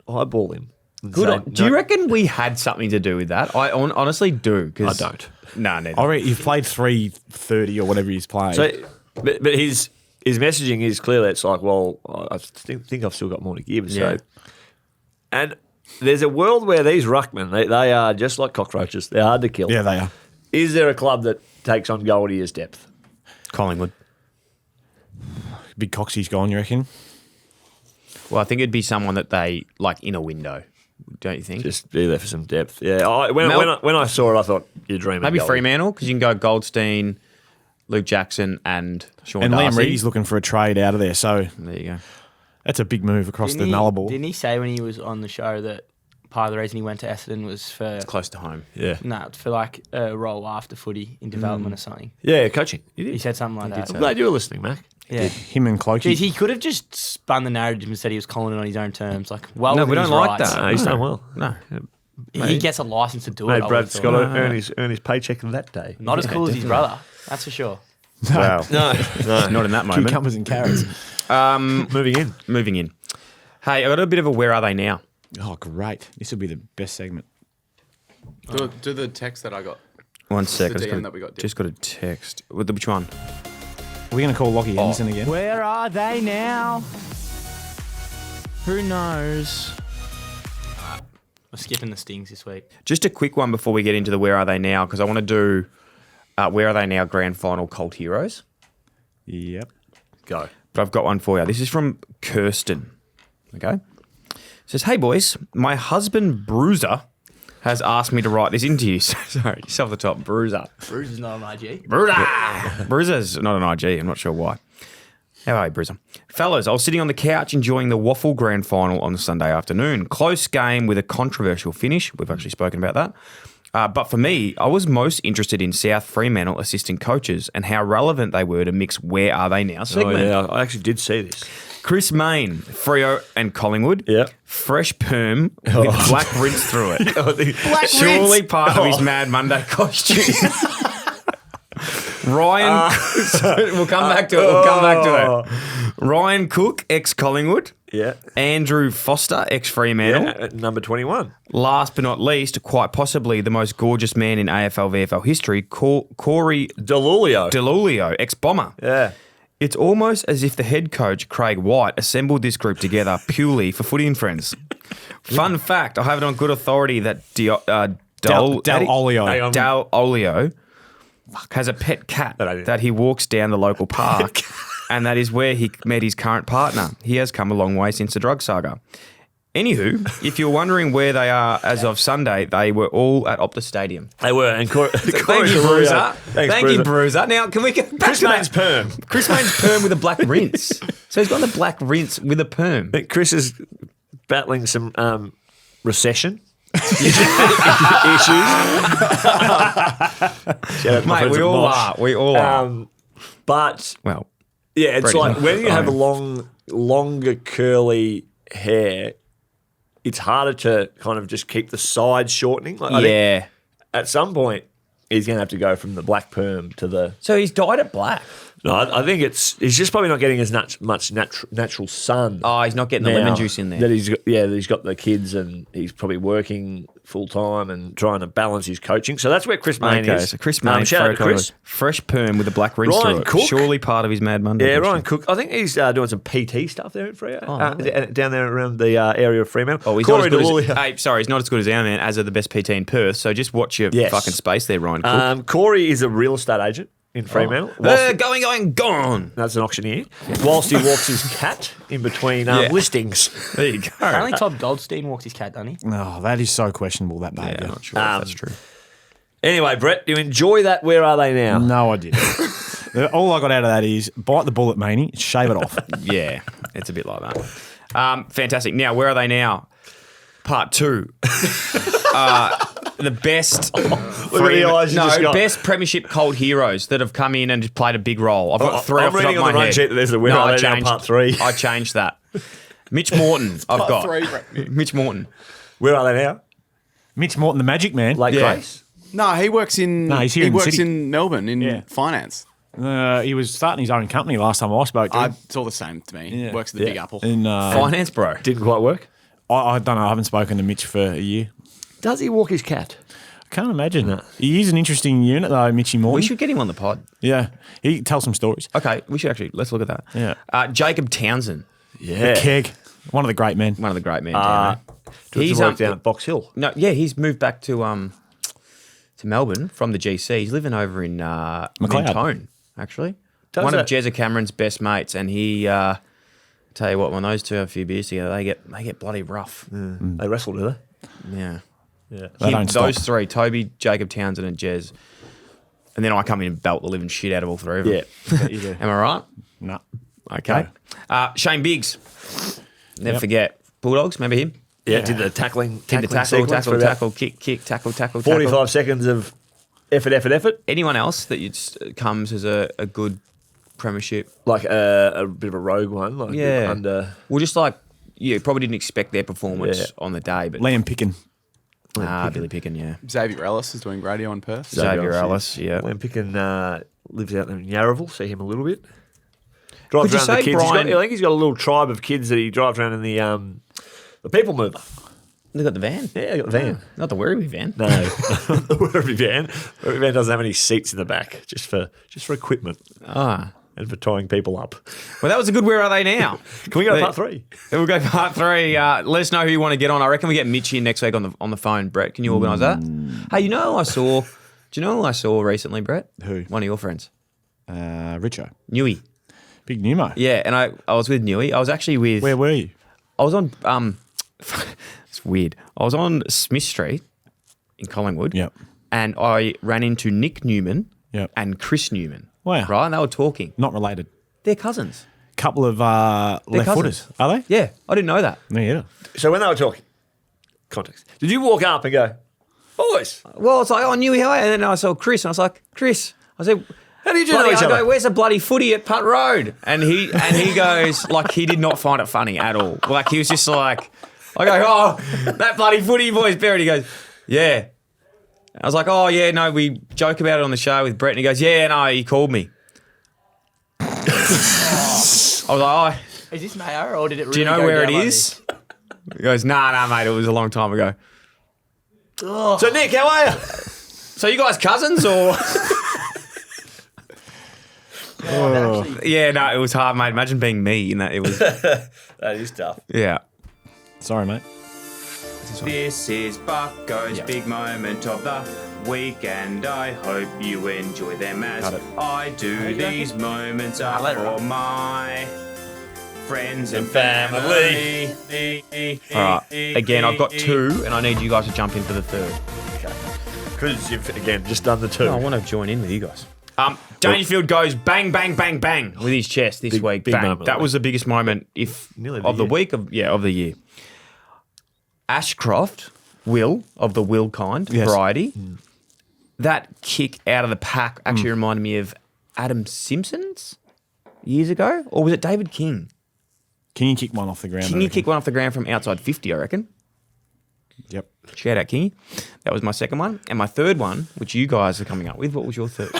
eyeball him. Good. Do you reckon we had something to do with that? I honestly do. I don't. No, neither. I reckon you've played 3:30 or whatever he's played. So, but his messaging is clearly it's like, well, I think I've still got more to give. Yeah. So, and there's a world where these ruckmen, they are just like cockroaches. They're hard to kill. Yeah, they are. Is there a club that takes on Goldie as depth? Collingwood. Big Coxie's gone, you reckon? Well, I think it'd be someone that they like in a window, don't you think? Just be there for some depth. Yeah. When I saw it, I thought you're dreaming. Maybe Goldie. Fremantle, because you can go Goldstein, Luke Jackson, and Sean And Darcy. Liam Reedy's looking for a trade out of there, so There you go. that's a big move across the Nullarbor. Didn't he say when he was on the show that part of the reason he went to Essendon was for Close to home. Yeah. for like a role after footy in development or something? Yeah, coaching. You He did. said something like that. I'm glad you were listening, Mac. Yeah. Him and Clokey. Jeez, he could have just spun the narrative and said he was calling it on his own terms. Like, well, No, we within don't his like rights. that. No, he's done well. No. He gets a license to do it. Mate, I Brad's would've got thought. to earn his paycheck that day. Not as cool as his brother. That's for sure. Wow. No. Not in that moment. Cucumbers and carrots. Moving in. Hey, I got a bit of a where are they now? Oh, great. This will be the best segment. Do the text that I got. 1 sec. The I just DM got, that we got. just got a text. Which one? We're going to call Lockie Henderson again. Where are they now? Who knows? We're skipping the stings this week. Just a quick one before we get into the where are they now, because I want to do where are they now grand final cult heroes. Yep. Go. But I've got one for you. This is from Kirsten. Okay. It says, hey boys, my husband Bruiser has asked me to write this into you. Sorry, just off the top, Bruiser. Bruce is not on IG. Bruiser! Bruiser's not an IG, I'm not sure why. How are you, Bruiser? Fellas, I was sitting on the couch enjoying the Waffle Grand Final on Sunday afternoon. Close game with a controversial finish. We've actually spoken about that. But for me, I was most interested in South Fremantle assistant coaches and how relevant they were to Mick's Where Are They Now segment. Oh, yeah, I actually did see this. Chris Main, Freo and Collingwood. Yeah. Fresh perm with black rinse through it. Black Surely part of his Mad Monday costume. Ryan, we'll come back to it. Ryan Cook, ex-Collingwood. Yeah. Andrew Foster, ex-Fremantle. Yeah, at number 21. Last but not least, quite possibly the most gorgeous man in AFL VFL history, Corey Delulio. ex-Bomber. Yeah. It's almost as if the head coach, Craig White, assembled this group together purely for Footy and Friends. Fun fact, I have it on good authority that Dal Olio has a pet cat that he walks down the local park, and that is where he met his current partner. He has come a long way since the drug saga. Anywho, if you're wondering where they are as of Sunday, they were all at Optus Stadium. They were. And Thank you, Bruiser. Thank you, Bruiser. Now, can we get back Chris to that? Main's perm. Chris Main's perm with a black rinse. So he's got the black rinse with a perm. But Chris is battling some recession issues. Mate, we all are. We all are. But Well, yeah, it's Brady. like when you have a longer curly hair, it's harder to kind of just keep the sides shortening. Like, I think yeah. at some point he's going to have to go from the black perm to the. So he's dyed it black. No, I think he's just probably not getting as much natural sun. Oh, he's not getting the now lemon juice in there. That he's got the kids and he's probably working full time and trying to balance his coaching. So that's where Chris Main Okay, is. so Chris Main, shout out to Chris. fresh perm with a black rinse Ryan through it. Cook. Surely part of his Mad Monday. Yeah, edition. Ryan Cook. I think he's doing some PT stuff there at Freo, really? down there around the area of Fremantle. Oh, he's Corey not as good Delulio. as, hey, sorry, he's not as good as our man, as are the best PT in Perth. So just watch your Yes. fucking space there, Ryan Cook. Corey is a real estate agent in Fremantle. Gone. That's an auctioneer. Whilst he walks his cat in between listings. There you go. Apparently Todd Goldstein walked his cat, doesn't he? Oh, that is so questionable, that Yeah, behaviour. I'm not sure if that's true. Anyway, Brett, do you enjoy that? Where are they now? No, I didn't. All I got out of that is bite the bullet, Maney, shave it off. Yeah, it's a bit like that. Fantastic. Now, where are they now? Part 2. The best, Look at the eyes you just got. best premiership cold heroes that have come in and just played a big role. I've got 3 I'm off the top reading of on my the run head. sheet that there's the where are they now, part 3. I changed that. Mitch Morton, I've got. 3, Mitch Morton. Where are they now? Mitch Morton, the Magic Man. Lake Yeah. Grace. No, he works in. No, he's here he in the works city. in Melbourne in finance. He was starting his own company last time I spoke to him. It's all the same to me. Yeah. Works at the Big Apple. And, Finance, bro. Didn't quite work. I don't know. I haven't spoken to Mitch for a year. Does he walk his cat? I can't imagine. He is an interesting unit, though, Mitchy Morton. We should get him on the pod. Yeah. He tells some stories. Okay, we should actually. Let's look at that. Yeah. Jacob Townsend, Yeah. Keg. One of the great men. one of the great men down there. He's worked down at Box Hill. No, yeah, he's moved back to Melbourne from the GC. He's living over in Mentone, actually. Does One that- of Jezza Cameron's best mates, and he. Tell you what, when those two have a few beers together, they get bloody rough. They wrestle, do they? Yeah. Yeah. They don't those stop. 3, Toby, Jacob Townsend, and Jez. And then I come in and belt the living shit out of all 3 of them. Yeah. Am I right? No. Okay. Shane Biggs. Never forget. Bulldogs, remember him? Yeah, did the tackling Did the tackle, sequence for about kick, tackle. 45 seconds of effort. Anyone else that comes as a good premiership. Like a bit of a rogue one. Like Yeah. Under. Well, just like, probably didn't expect their performance on the day, but Liam Picken. Billy Picken, yeah. Xavier Ellis is doing radio in Perth. Xavier Ellis, yeah. Liam Picken lives out in Yarraville. See him a little bit. Drives Could you around the say kids. Brian- I think he's got a little tribe of kids that he drives around in the people mover. They got the van. Yeah, he got the van. Not the Werribee van. No, the Werribee van. Werribee van doesn't have any seats in the back, just for equipment and for tying people up. Well, that was a good Where Are They Now? Can we go to part 3? Then we'll go part 3. Let us know who you want to get on. I reckon we get Mitch in next week on the phone. Brett, can you organise that? Hey, do you know who I saw recently, Brett? Who? One of your friends. Richo. Newey. Big Pneumo. Yeah, and I was with Newey. I was actually with... Where were you? I was on... it's weird. I was on Smith Street in Collingwood. Yep. And I ran into Nick Newman Yep. and Chris Newman. Wow. Right? And they were talking. Not related. They're cousins. Couple of left cousins. footers. Are they? Yeah, I didn't know that. Me either. So when they were talking, context, did you walk up and go, boys? Well, it's like, oh, Newey, how are you? And then I saw Chris, and I was like, Chris. I said, How do you bloody, know each I other? go, where's the bloody footy at Putt Road? And he goes, like, he did not find it funny at all. Like, he was just like, I go, oh, that bloody footy boy's buried. He goes, yeah. I was like, oh, yeah, no, we joke about it on the show with Brett. And he goes, yeah, no, he called me. I was like, oh, Is this Mayo or did it really do you know go where it down like is? He goes, nah, mate, it was a long time ago. So Nick, how are you? So you guys cousins or? this? No, I've actually- Yeah, no, it was hard, mate. Imagine being me in that. It was, That is tough. yeah. Sorry, mate. This is Bucko's big moment of the week, and I hope you enjoy them as Cut it. I do. These moments are let it for run. my friends and family. family. All right, again, I've got 2, and I need you guys to jump in for the 3rd. Because you've, again, just done the 2. I want to join in with you guys. Dangerfield goes bang, bang, bang, bang with his chest this week. big Bang. moment of That the was the biggest moment Nearly of the year. week of the year. Ashcroft, Will of the Will kind Yes. variety. That kick out of the pack actually reminded me of Adam Simpson's years ago, or was it David King? Kingy kicked one off the ground. I Kingy reckon. kicked one off the ground from outside 50, I reckon. Yep. Shout out Kingy. That was my second one. And my third one, which you guys are coming up with, what was your third?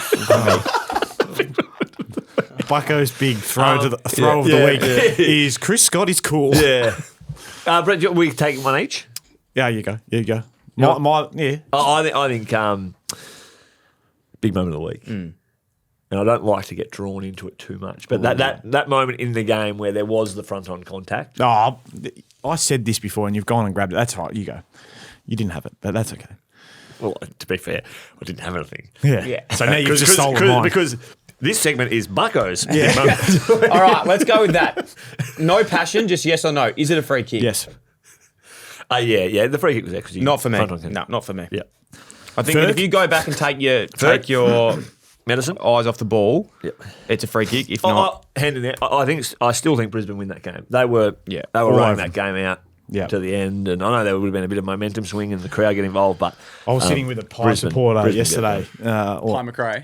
Bucko's big throw of the week is Chris Scott is cool. Yeah. Brett, we take one each. Yeah, you go. Here you go. Yeah. I think big moment of the week. And I don't like to get drawn into it too much. But that moment in the game where there was the front-on contact. Oh, I said this before and you've gone and grabbed it. That's all right. You go. You didn't have it, but that's okay. Well, to be fair, I didn't have anything. Yeah. So now you've just stolen mine. Because this segment is Bucko's. Yeah. All right, let's go with that. No passion, just yes or no. Is it a free kick? Yes. Yeah. The free kick was there. Not for me. front-on contact. No, not for me. Yeah. I think that if you go back and take your Medicine. eyes off the ball, Yep. it's a free kick. If not, hand in there. I still think Brisbane win that game. They were All running over that game out Yeah. to the end, and I know there would have been a bit of momentum swing and the crowd get involved, but I was sitting with a Pie Brisbane supporter get yesterday. Pie McRae.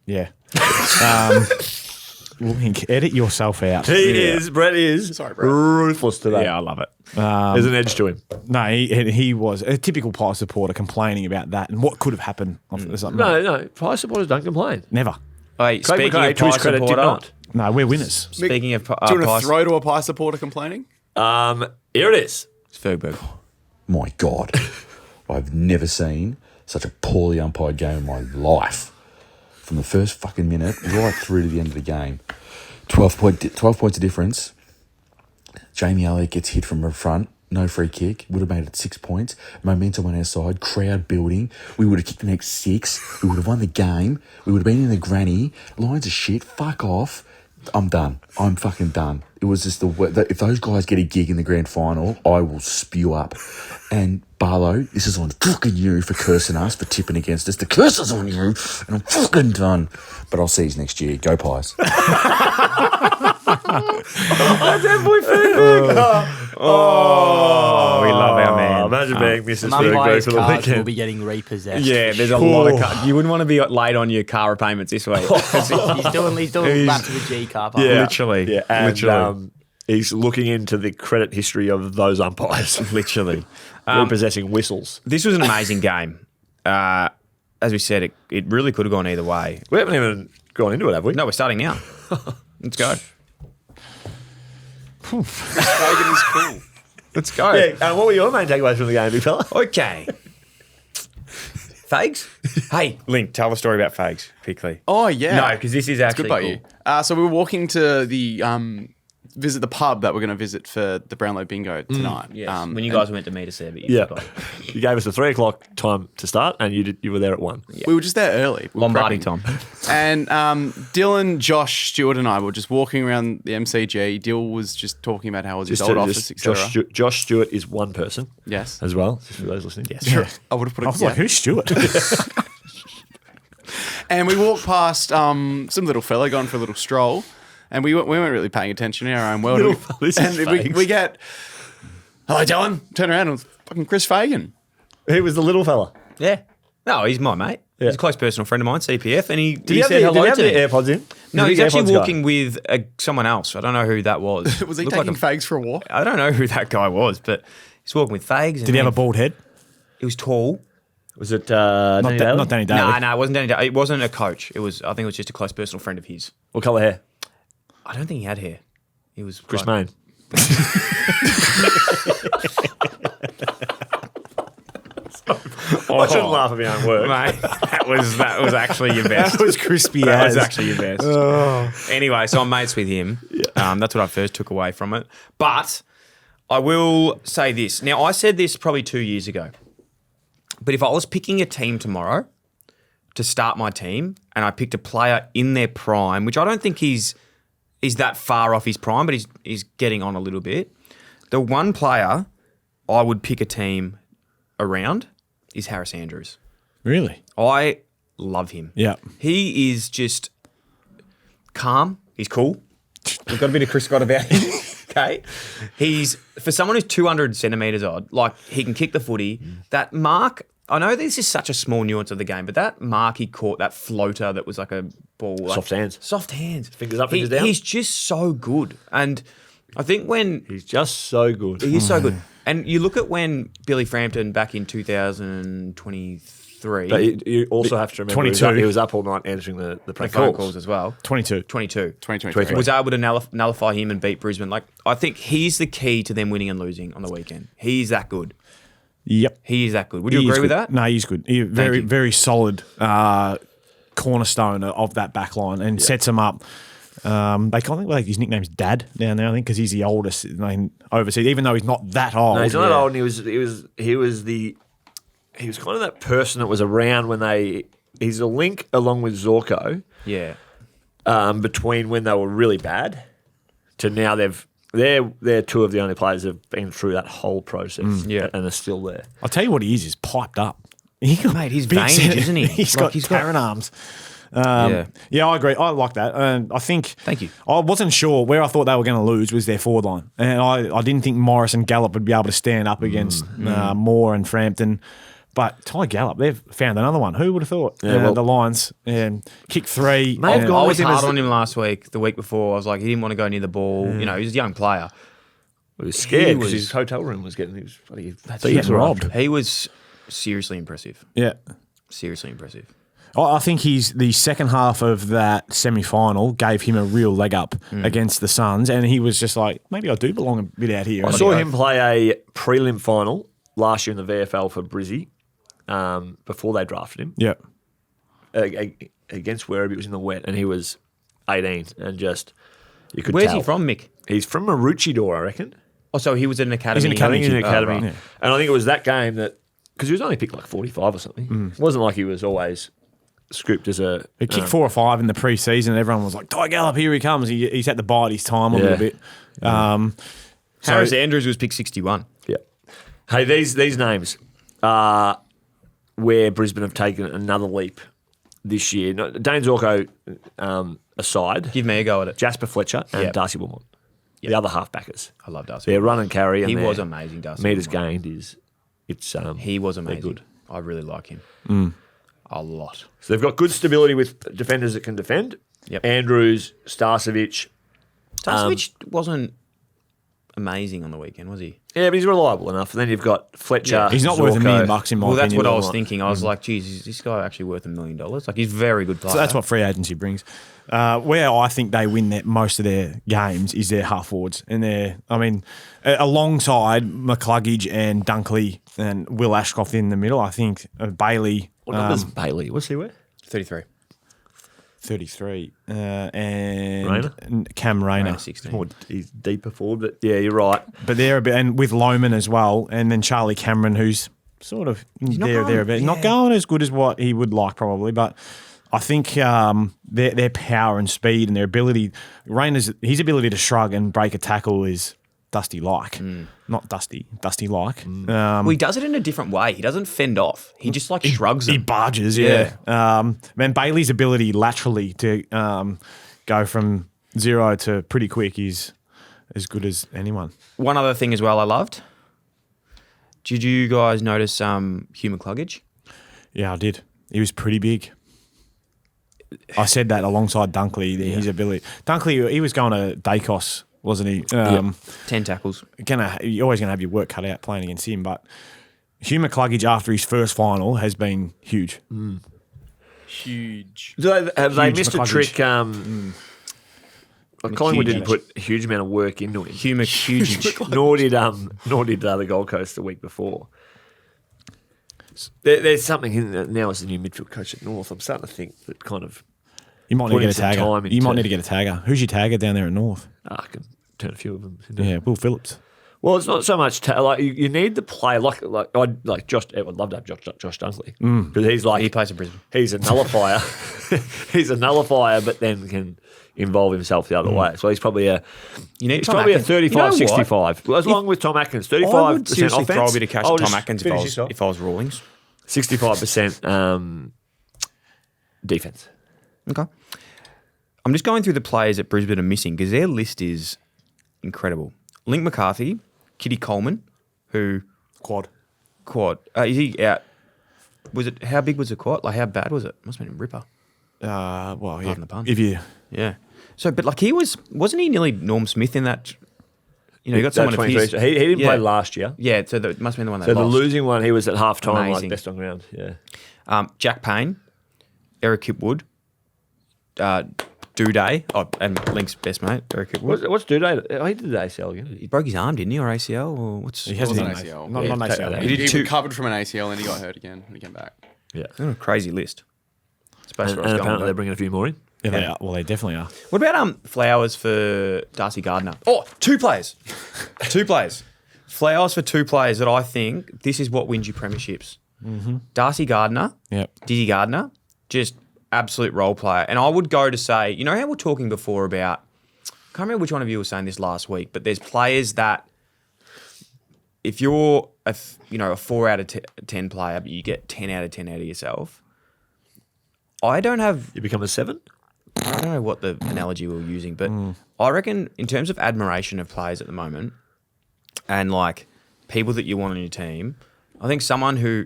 Yeah. Linc, edit yourself out. Brett is Sorry, Brett. ruthless today. yeah, I love it. There's an edge to him. No, he was a typical Pie supporter complaining about that and what could have happened. It's like, No, Pie supporters don't complain. never. Hey, Craig speaking McRae, of to pie his credit, did supporter, not. No, we're winners. speaking of Do you want pie, to throw to a Pie supporter complaining? Here it is. Fergberg. My God, I've never seen such a poorly umpired game in my life. From the first fucking minute right through to the end of the game. 12 points of difference. Jamie Elliott gets hit from the front. No free kick. Would have made it 6 points. Momentum on our side. Crowd building. We would have kicked the next 6. We would have won the game. We would have been in the granny. Lines of shit. Fuck off. I'm done. I'm fucking done. It was just if those guys get a gig in the grand final, I will spew up. And Barlow, this is on fucking you for cursing us, for tipping against us. The curse is on you, and I'm fucking done. But I'll see you next year. Go Pies. Oh, we love our man. Imagine being Mrs. Some Bergberg umpires' for the cars will weekend. be getting repossessed. Yeah, there's a lot of car. You wouldn't want to be late on your car repayments this week. He's doing laps of the G car park. Yeah. Literally. Yeah, and Literally. he's looking into the credit history of those umpires. Literally. Repossessing whistles. This was an amazing game. As we said, it really could have gone either way. We haven't even gone into it, have we? No, we're starting now. Let's go. Fagan is cool. Let's go. Yeah, what were your main takeaways from the game, big fella? Okay. Fags? Hey, Linc, tell the story about Fags quickly. Oh, yeah. No, because this is It's actually good by cool. you. So we were walking to the visit the pub that we're going to visit for the Brownlow Bingo tonight. Yes, and when you guys went to meet us there, but you Yeah. forgot. You gave us the 3 o'clock time to start, and you were there at 1. we were just there early. We were Lombardi prepping. Tom. And Dylan, Josh, Stewart, and I were just walking around the MCG. Dill was just talking about how was his old office, etc. Josh Stewart is one person Yes. as well, just for those listening. Yes. Sure. I would have put it. I was like, who's Stuart? And we walked past some little fella going for a little stroll, and we weren't really paying attention in our own world. Little And fella, this and is we, Fags. we get, hello, Dylan. Turn around, and it was fucking Chris Fagan. He was the little fella. Yeah. No, he's my mate. Yeah. He's a close personal friend of mine, CPF, and he Did he said hello have to the me. AirPods in? No, He's he's a big actually AirPods guy. walking with someone else. I don't know who that was. Was he Looked taking like Fags for a walk? I don't know who that guy was, but he's walking with Fags. Did he have a bald head? He was tall. Was it Not, Danny Da- Daly? not Danny Daly. No, it wasn't Danny. It wasn't a coach. I think it was just a close personal friend of his. What colour hair? I don't think he had hair. He was Chris like- Main. I shouldn't laugh at my own work. Mate, that was actually your best. That was crispy That as. was actually your best. Anyway, so I'm mates with him. That's what I first took away from it. But I will say this. Now, I said this probably 2 years ago. But if I was picking a team tomorrow to start my team and I picked a player in their prime, which I don't think he's that far off his prime, but he's getting on a little bit. The one player I would pick a team around is Harris Andrews. Really? I love him. Yeah. He is just calm. He's cool. We've got a bit of Chris Scott about him. Okay. He's, for someone who's 200 centimetres odd, like he can kick the footy. That mark, I know this is such a small nuance of the game, but that mark he caught, that floater that was like a ball. Like, Soft hands. Soft hands. Fingers up, fingers down. He's just so good. And I think when He's just so good. he is so good. And you look at when Billy Frampton back in 2023, But you also have to remember 22. he was up all night answering the the prank phone calls. calls as well. 22. 22. 2023. Was able to nullify him and beat Brisbane. Like, I think he's the key to them winning and losing on the weekend. He's that good. Yep. He is that good. Would you He is agree with good. that? No, he's good. He's very, you. very solid cornerstone of that back line and sets him up. They kind of like his nickname's Dad down there, I think, because he's the oldest overseas, even though he's not that old. No, he's not old. And he was kind of that person that was around when he's a link along with Zorko Yeah. between when they were really bad to now they're two of the only players that have been through that whole process Yeah. and are still there. I'll tell you what he is piped up. Mate, he's Big veiny, set- isn't he? He's Like, got he's got- Taran arms. Yeah. Yeah, I agree. I like that. And I think. Thank you. I wasn't sure where I thought they were going to lose was their forward line, and I didn't think Morris and Gallup would be able to stand up against Moore and Frampton. But Ty Gallup, they've found another one. Who would have thought? Yeah, the Lions kick 3. Mate, and- gone I with was him hard as on him last week, the week before. I was like, he didn't want to go near the ball. You know, he's a young player. He was scared He because was- his hotel room was getting. He was bloody. he gets robbed. He was seriously impressive. Yeah. Seriously impressive. I think he's the second half of that semi-final gave him a real leg up against the Suns, and he was just like, maybe I do belong a bit out here. I saw him play a prelim final last year in the VFL for Brizzy before they drafted him Yeah. against Werribee. It was in the wet, and he was 18, and just you could Where's tell. he from, Mick? He's from Maroochydore, I reckon. Oh, so he was in an academy. He's in I academy. think he's in kid. the academy, right. and I think it was that game that because he was only picked like 45 or something. It wasn't like he was always scooped as a. He kicked 4 or 5 in the pre-season, and everyone was like, Ty Gallup, here he comes. He's had to bide his time a little bit. Harris Andrews was picked 61. Yeah. Hey, these names are where Brisbane have taken another leap this year. No, Dane Zorko aside, Give me a go at it. Jasper Fletcher and Yep. Darcy Wilmot. the other half-backers. I love Darcy. Their run and carry. And He their was amazing, Darcy. Metres Moore. gained is He was amazing. good. I really like him. A lot. So they've got good stability with defenders that can defend. Yep. Andrews, Starcevic. Starcevic wasn't amazing on the weekend, was he? Yeah, but he's reliable enough. And then you've got Fletcher. He's not worth $1 million Zorko. in my Well, that's opinion. what I was thinking. I was like, geez, is this guy actually worth $1 million? Like, he's a very good player. So that's what free agency brings. Where I think they win most of their games is their half forwards, and alongside McCluggage and Dunkley and Will Ashcroft in the middle. I think Bailey. What number's Bailey? What's he wear? 33. 33 and Rayner? Cam Rayner. Rayner, 16. He's deeper forward, but yeah, you're right. But they're a bit, and with Lohman as well, and then Charlie Cameron, who's sort of not there going- a bit, yeah. not going as good as what he would like probably, but I think their power and speed and their ability, his ability to shrug and break a tackle is Dusty-like, not Dusty-like. Well, he does it in a different way. He doesn't fend off. He just like shrugs He them. barges, yeah. Man, Bailey's ability laterally to go from 0 to pretty quick is as good as anyone. One other thing as well I loved. Did you guys notice Hugh McCluggage? Yeah, I did. He was pretty big. I said that alongside Dunkley, his ability. Dunkley, he was going to Dacos, wasn't he? 10 tackles. You're always going to have your work cut out playing against him, but Hugh McCluggage after his first final has been huge. Huge. Have they Huge missed a McCluggage. trick? Collingwood didn't put a huge amount of work into him. Hugh McCluggage. nor did the Gold Coast the week before. There's something in there now as the new midfield coach at North. I'm starting to think that kind of You might need to putting get a some time tagger. You might into- need to get a tagger. Who's your tagger down there at North? I can turn a few of them. Yeah, Will Phillips. Well, it's not so much like you need the play like Josh. I would love to have Josh Dunkley because he's like He plays in Brisbane. he's a nullifier. He's a nullifier, but then can involve himself the other way. So he's probably a You need he's Tom probably Atkins. a 35, You know what? 65. Well, as long with Tom Atkins, 35% I would seriously offense. throw a bit of cash I'll at Tom just Atkins finish this off. if I was Rawlings. 65% defense. Okay. I'm just going through the players that Brisbane are missing because their list is incredible. Linc McCarthy, Kitty Coleman, who Quad. is he out? Was it how big was the quad? Like how bad was it? Must have been a ripper. Well, yeah. Pardon the pun. If you Yeah. So, but like wasn't he nearly Norm Smith in that? You know, he got That someone of 23. his. He didn't Yeah. play last year. Yeah, so that must have been the one they So the lost. losing one, he was at half time, like Amazing. best on ground. Yeah. Jack Payne, Eric Kipwood, Duday, and Link's best mate, Eric Kipwood. What's Duday? He did the ACL again. He broke his arm, didn't he, or ACL, or what's? he hasn't It been was an ACL. Not an ACL. He did He two. recovered from an ACL and he got hurt again when he came back. Yeah. Oh, crazy list. Space And where I was going apparently with they're that. bringing a few more in. Yeah, they are. Well, they definitely are. What about Flowers for Darcy Gardner? Oh, two players. Flowers for two players that I think this is what wins you premierships. Darcy Gardner, Yep. Dizzy Gardner, just absolute role player. And I would go to say, you know how we're talking before about, I can't remember which one of you was saying this last week, but there's players that if you're a 4 out of 10 player, but you get 10 out of 10 out of yourself, I don't You become a 7? don't know what the analogy we were using, but I reckon in terms of admiration of players at the moment and like people that you want on your team, I think someone who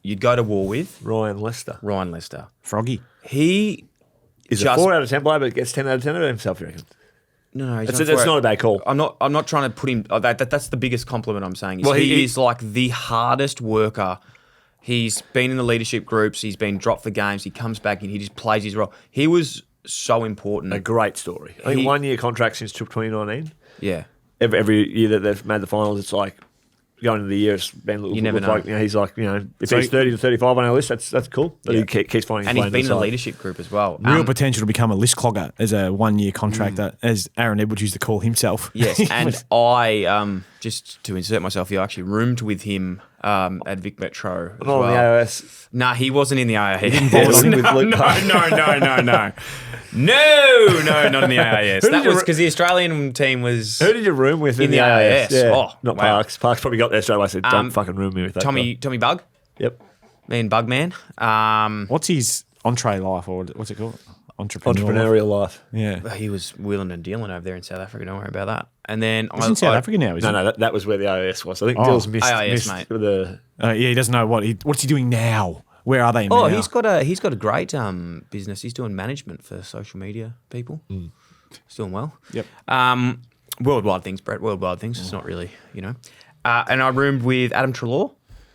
you'd go to war with, Ryan Lester. Ryan Lester. Froggy. He Is just a 4 out of 10 player, but gets 10 out of 10 of himself, you reckon? no, he's That's not not a bad call. I'm not trying to put him. That's the biggest compliment I'm saying. Is Well, he he- is like the hardest worker. He's been in the leadership groups. He's been dropped for games. He comes back and he just plays his role. He was so important. A great story. I think He- 1 year contract since 2019. Yeah. Every year that they've made the finals, it's like going into the year, it's been a little You never like, know. he's like, if So he's 30 to 35 on our list, that's cool. But Yeah. he keeps finding And his he's way been in the inside. leadership group as well. Real potential to become a list clogger as a 1 year contractor, as Aaron Edwards used to call himself. Yes, and I just to insert myself here, I actually roomed with him at Vic Metro. As Not on the well. AOS. Nah, he wasn't in the AIS. bother with Luke Park. No, not in the AIS. Who did That you was ro- because the Australian team was Who did you room with In the AIS? Yeah, Oh, not wow. Parks. Parks probably got there straight away. I said, don't fucking room me with that Tommy Bug, guy. Yep. me and Bugman. What's his entree life, or what's it called? Entrepreneurial life. Yeah. Well, he was wheeling and dealing over there in South Africa. Don't worry about that. And then He's in South Africa now, isn't No, that was where the AIS was. I think Oh. Dill's missed AIS, mate. the. Yeah, he doesn't know what's he doing now. Where are they now? Oh, he's got a great business. He's doing management for social media people. He's doing well. Yep. Worldwide things, Brett. Worldwide things. It's not really, And I roomed with Adam Treloar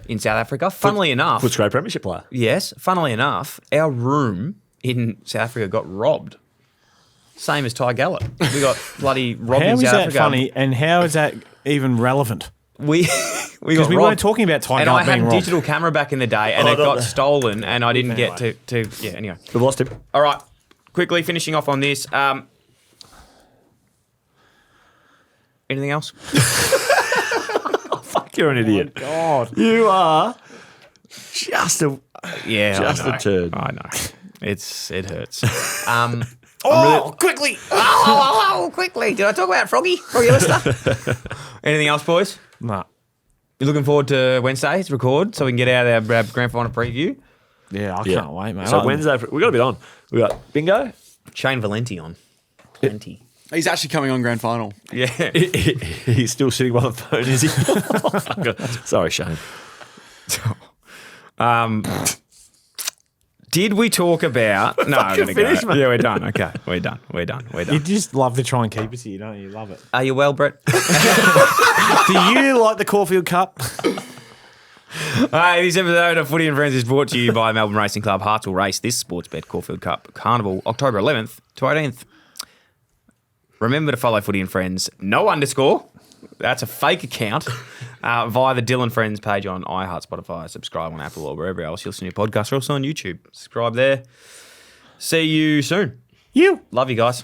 in South Africa. Funnily enough, Footscray Premiership player. yes. Funnily enough, our room in South Africa got robbed. Same as Ty Gallop. We got bloody robbed How in is South that Africa. funny? And how is that even relevant? We Because got we robbed. weren't talking about Ty And Gallop I had being a robbed. digital camera back in the day, and it got stolen, and I didn't get to. Yeah. Anyway. We've lost him. All right, quickly finishing off on this. Anything else? Fuck, you're an idiot. God. You are just a Yeah, just I know. a turd. I know. It hurts. Quickly. Quickly! Did I talk about Froggy Lister? Anything else, boys? Nah. You looking forward to Wednesday's record so we can get out our grand final preview? Yeah, I can't wait, mate. So Wednesday, we got a bit on. We got bingo. Shane Valenti on. Valenti. He's actually coming on grand final. Yeah. He's still sitting by the phone, is he? Sorry, Shane. Did we talk about? No, I'm gonna finish, go. mate. Yeah, we're done. Okay, we're done. You just love to try and keep us here, don't you? You love it. Are you well, Brett? Do you like the Caulfield Cup? Hi, this episode of Footy and Friends is brought to you by Melbourne Racing Club. Hearts will race this Sportsbet Caulfield Cup Carnival, October 11th to 18th. Remember to follow Footy and Friends, no underscore. That's a fake account. Via the Dylan Friends page on iHeart, Spotify, subscribe on Apple or wherever else you listen to your podcast. We're also on YouTube. Subscribe there. See you soon. You. Love you guys.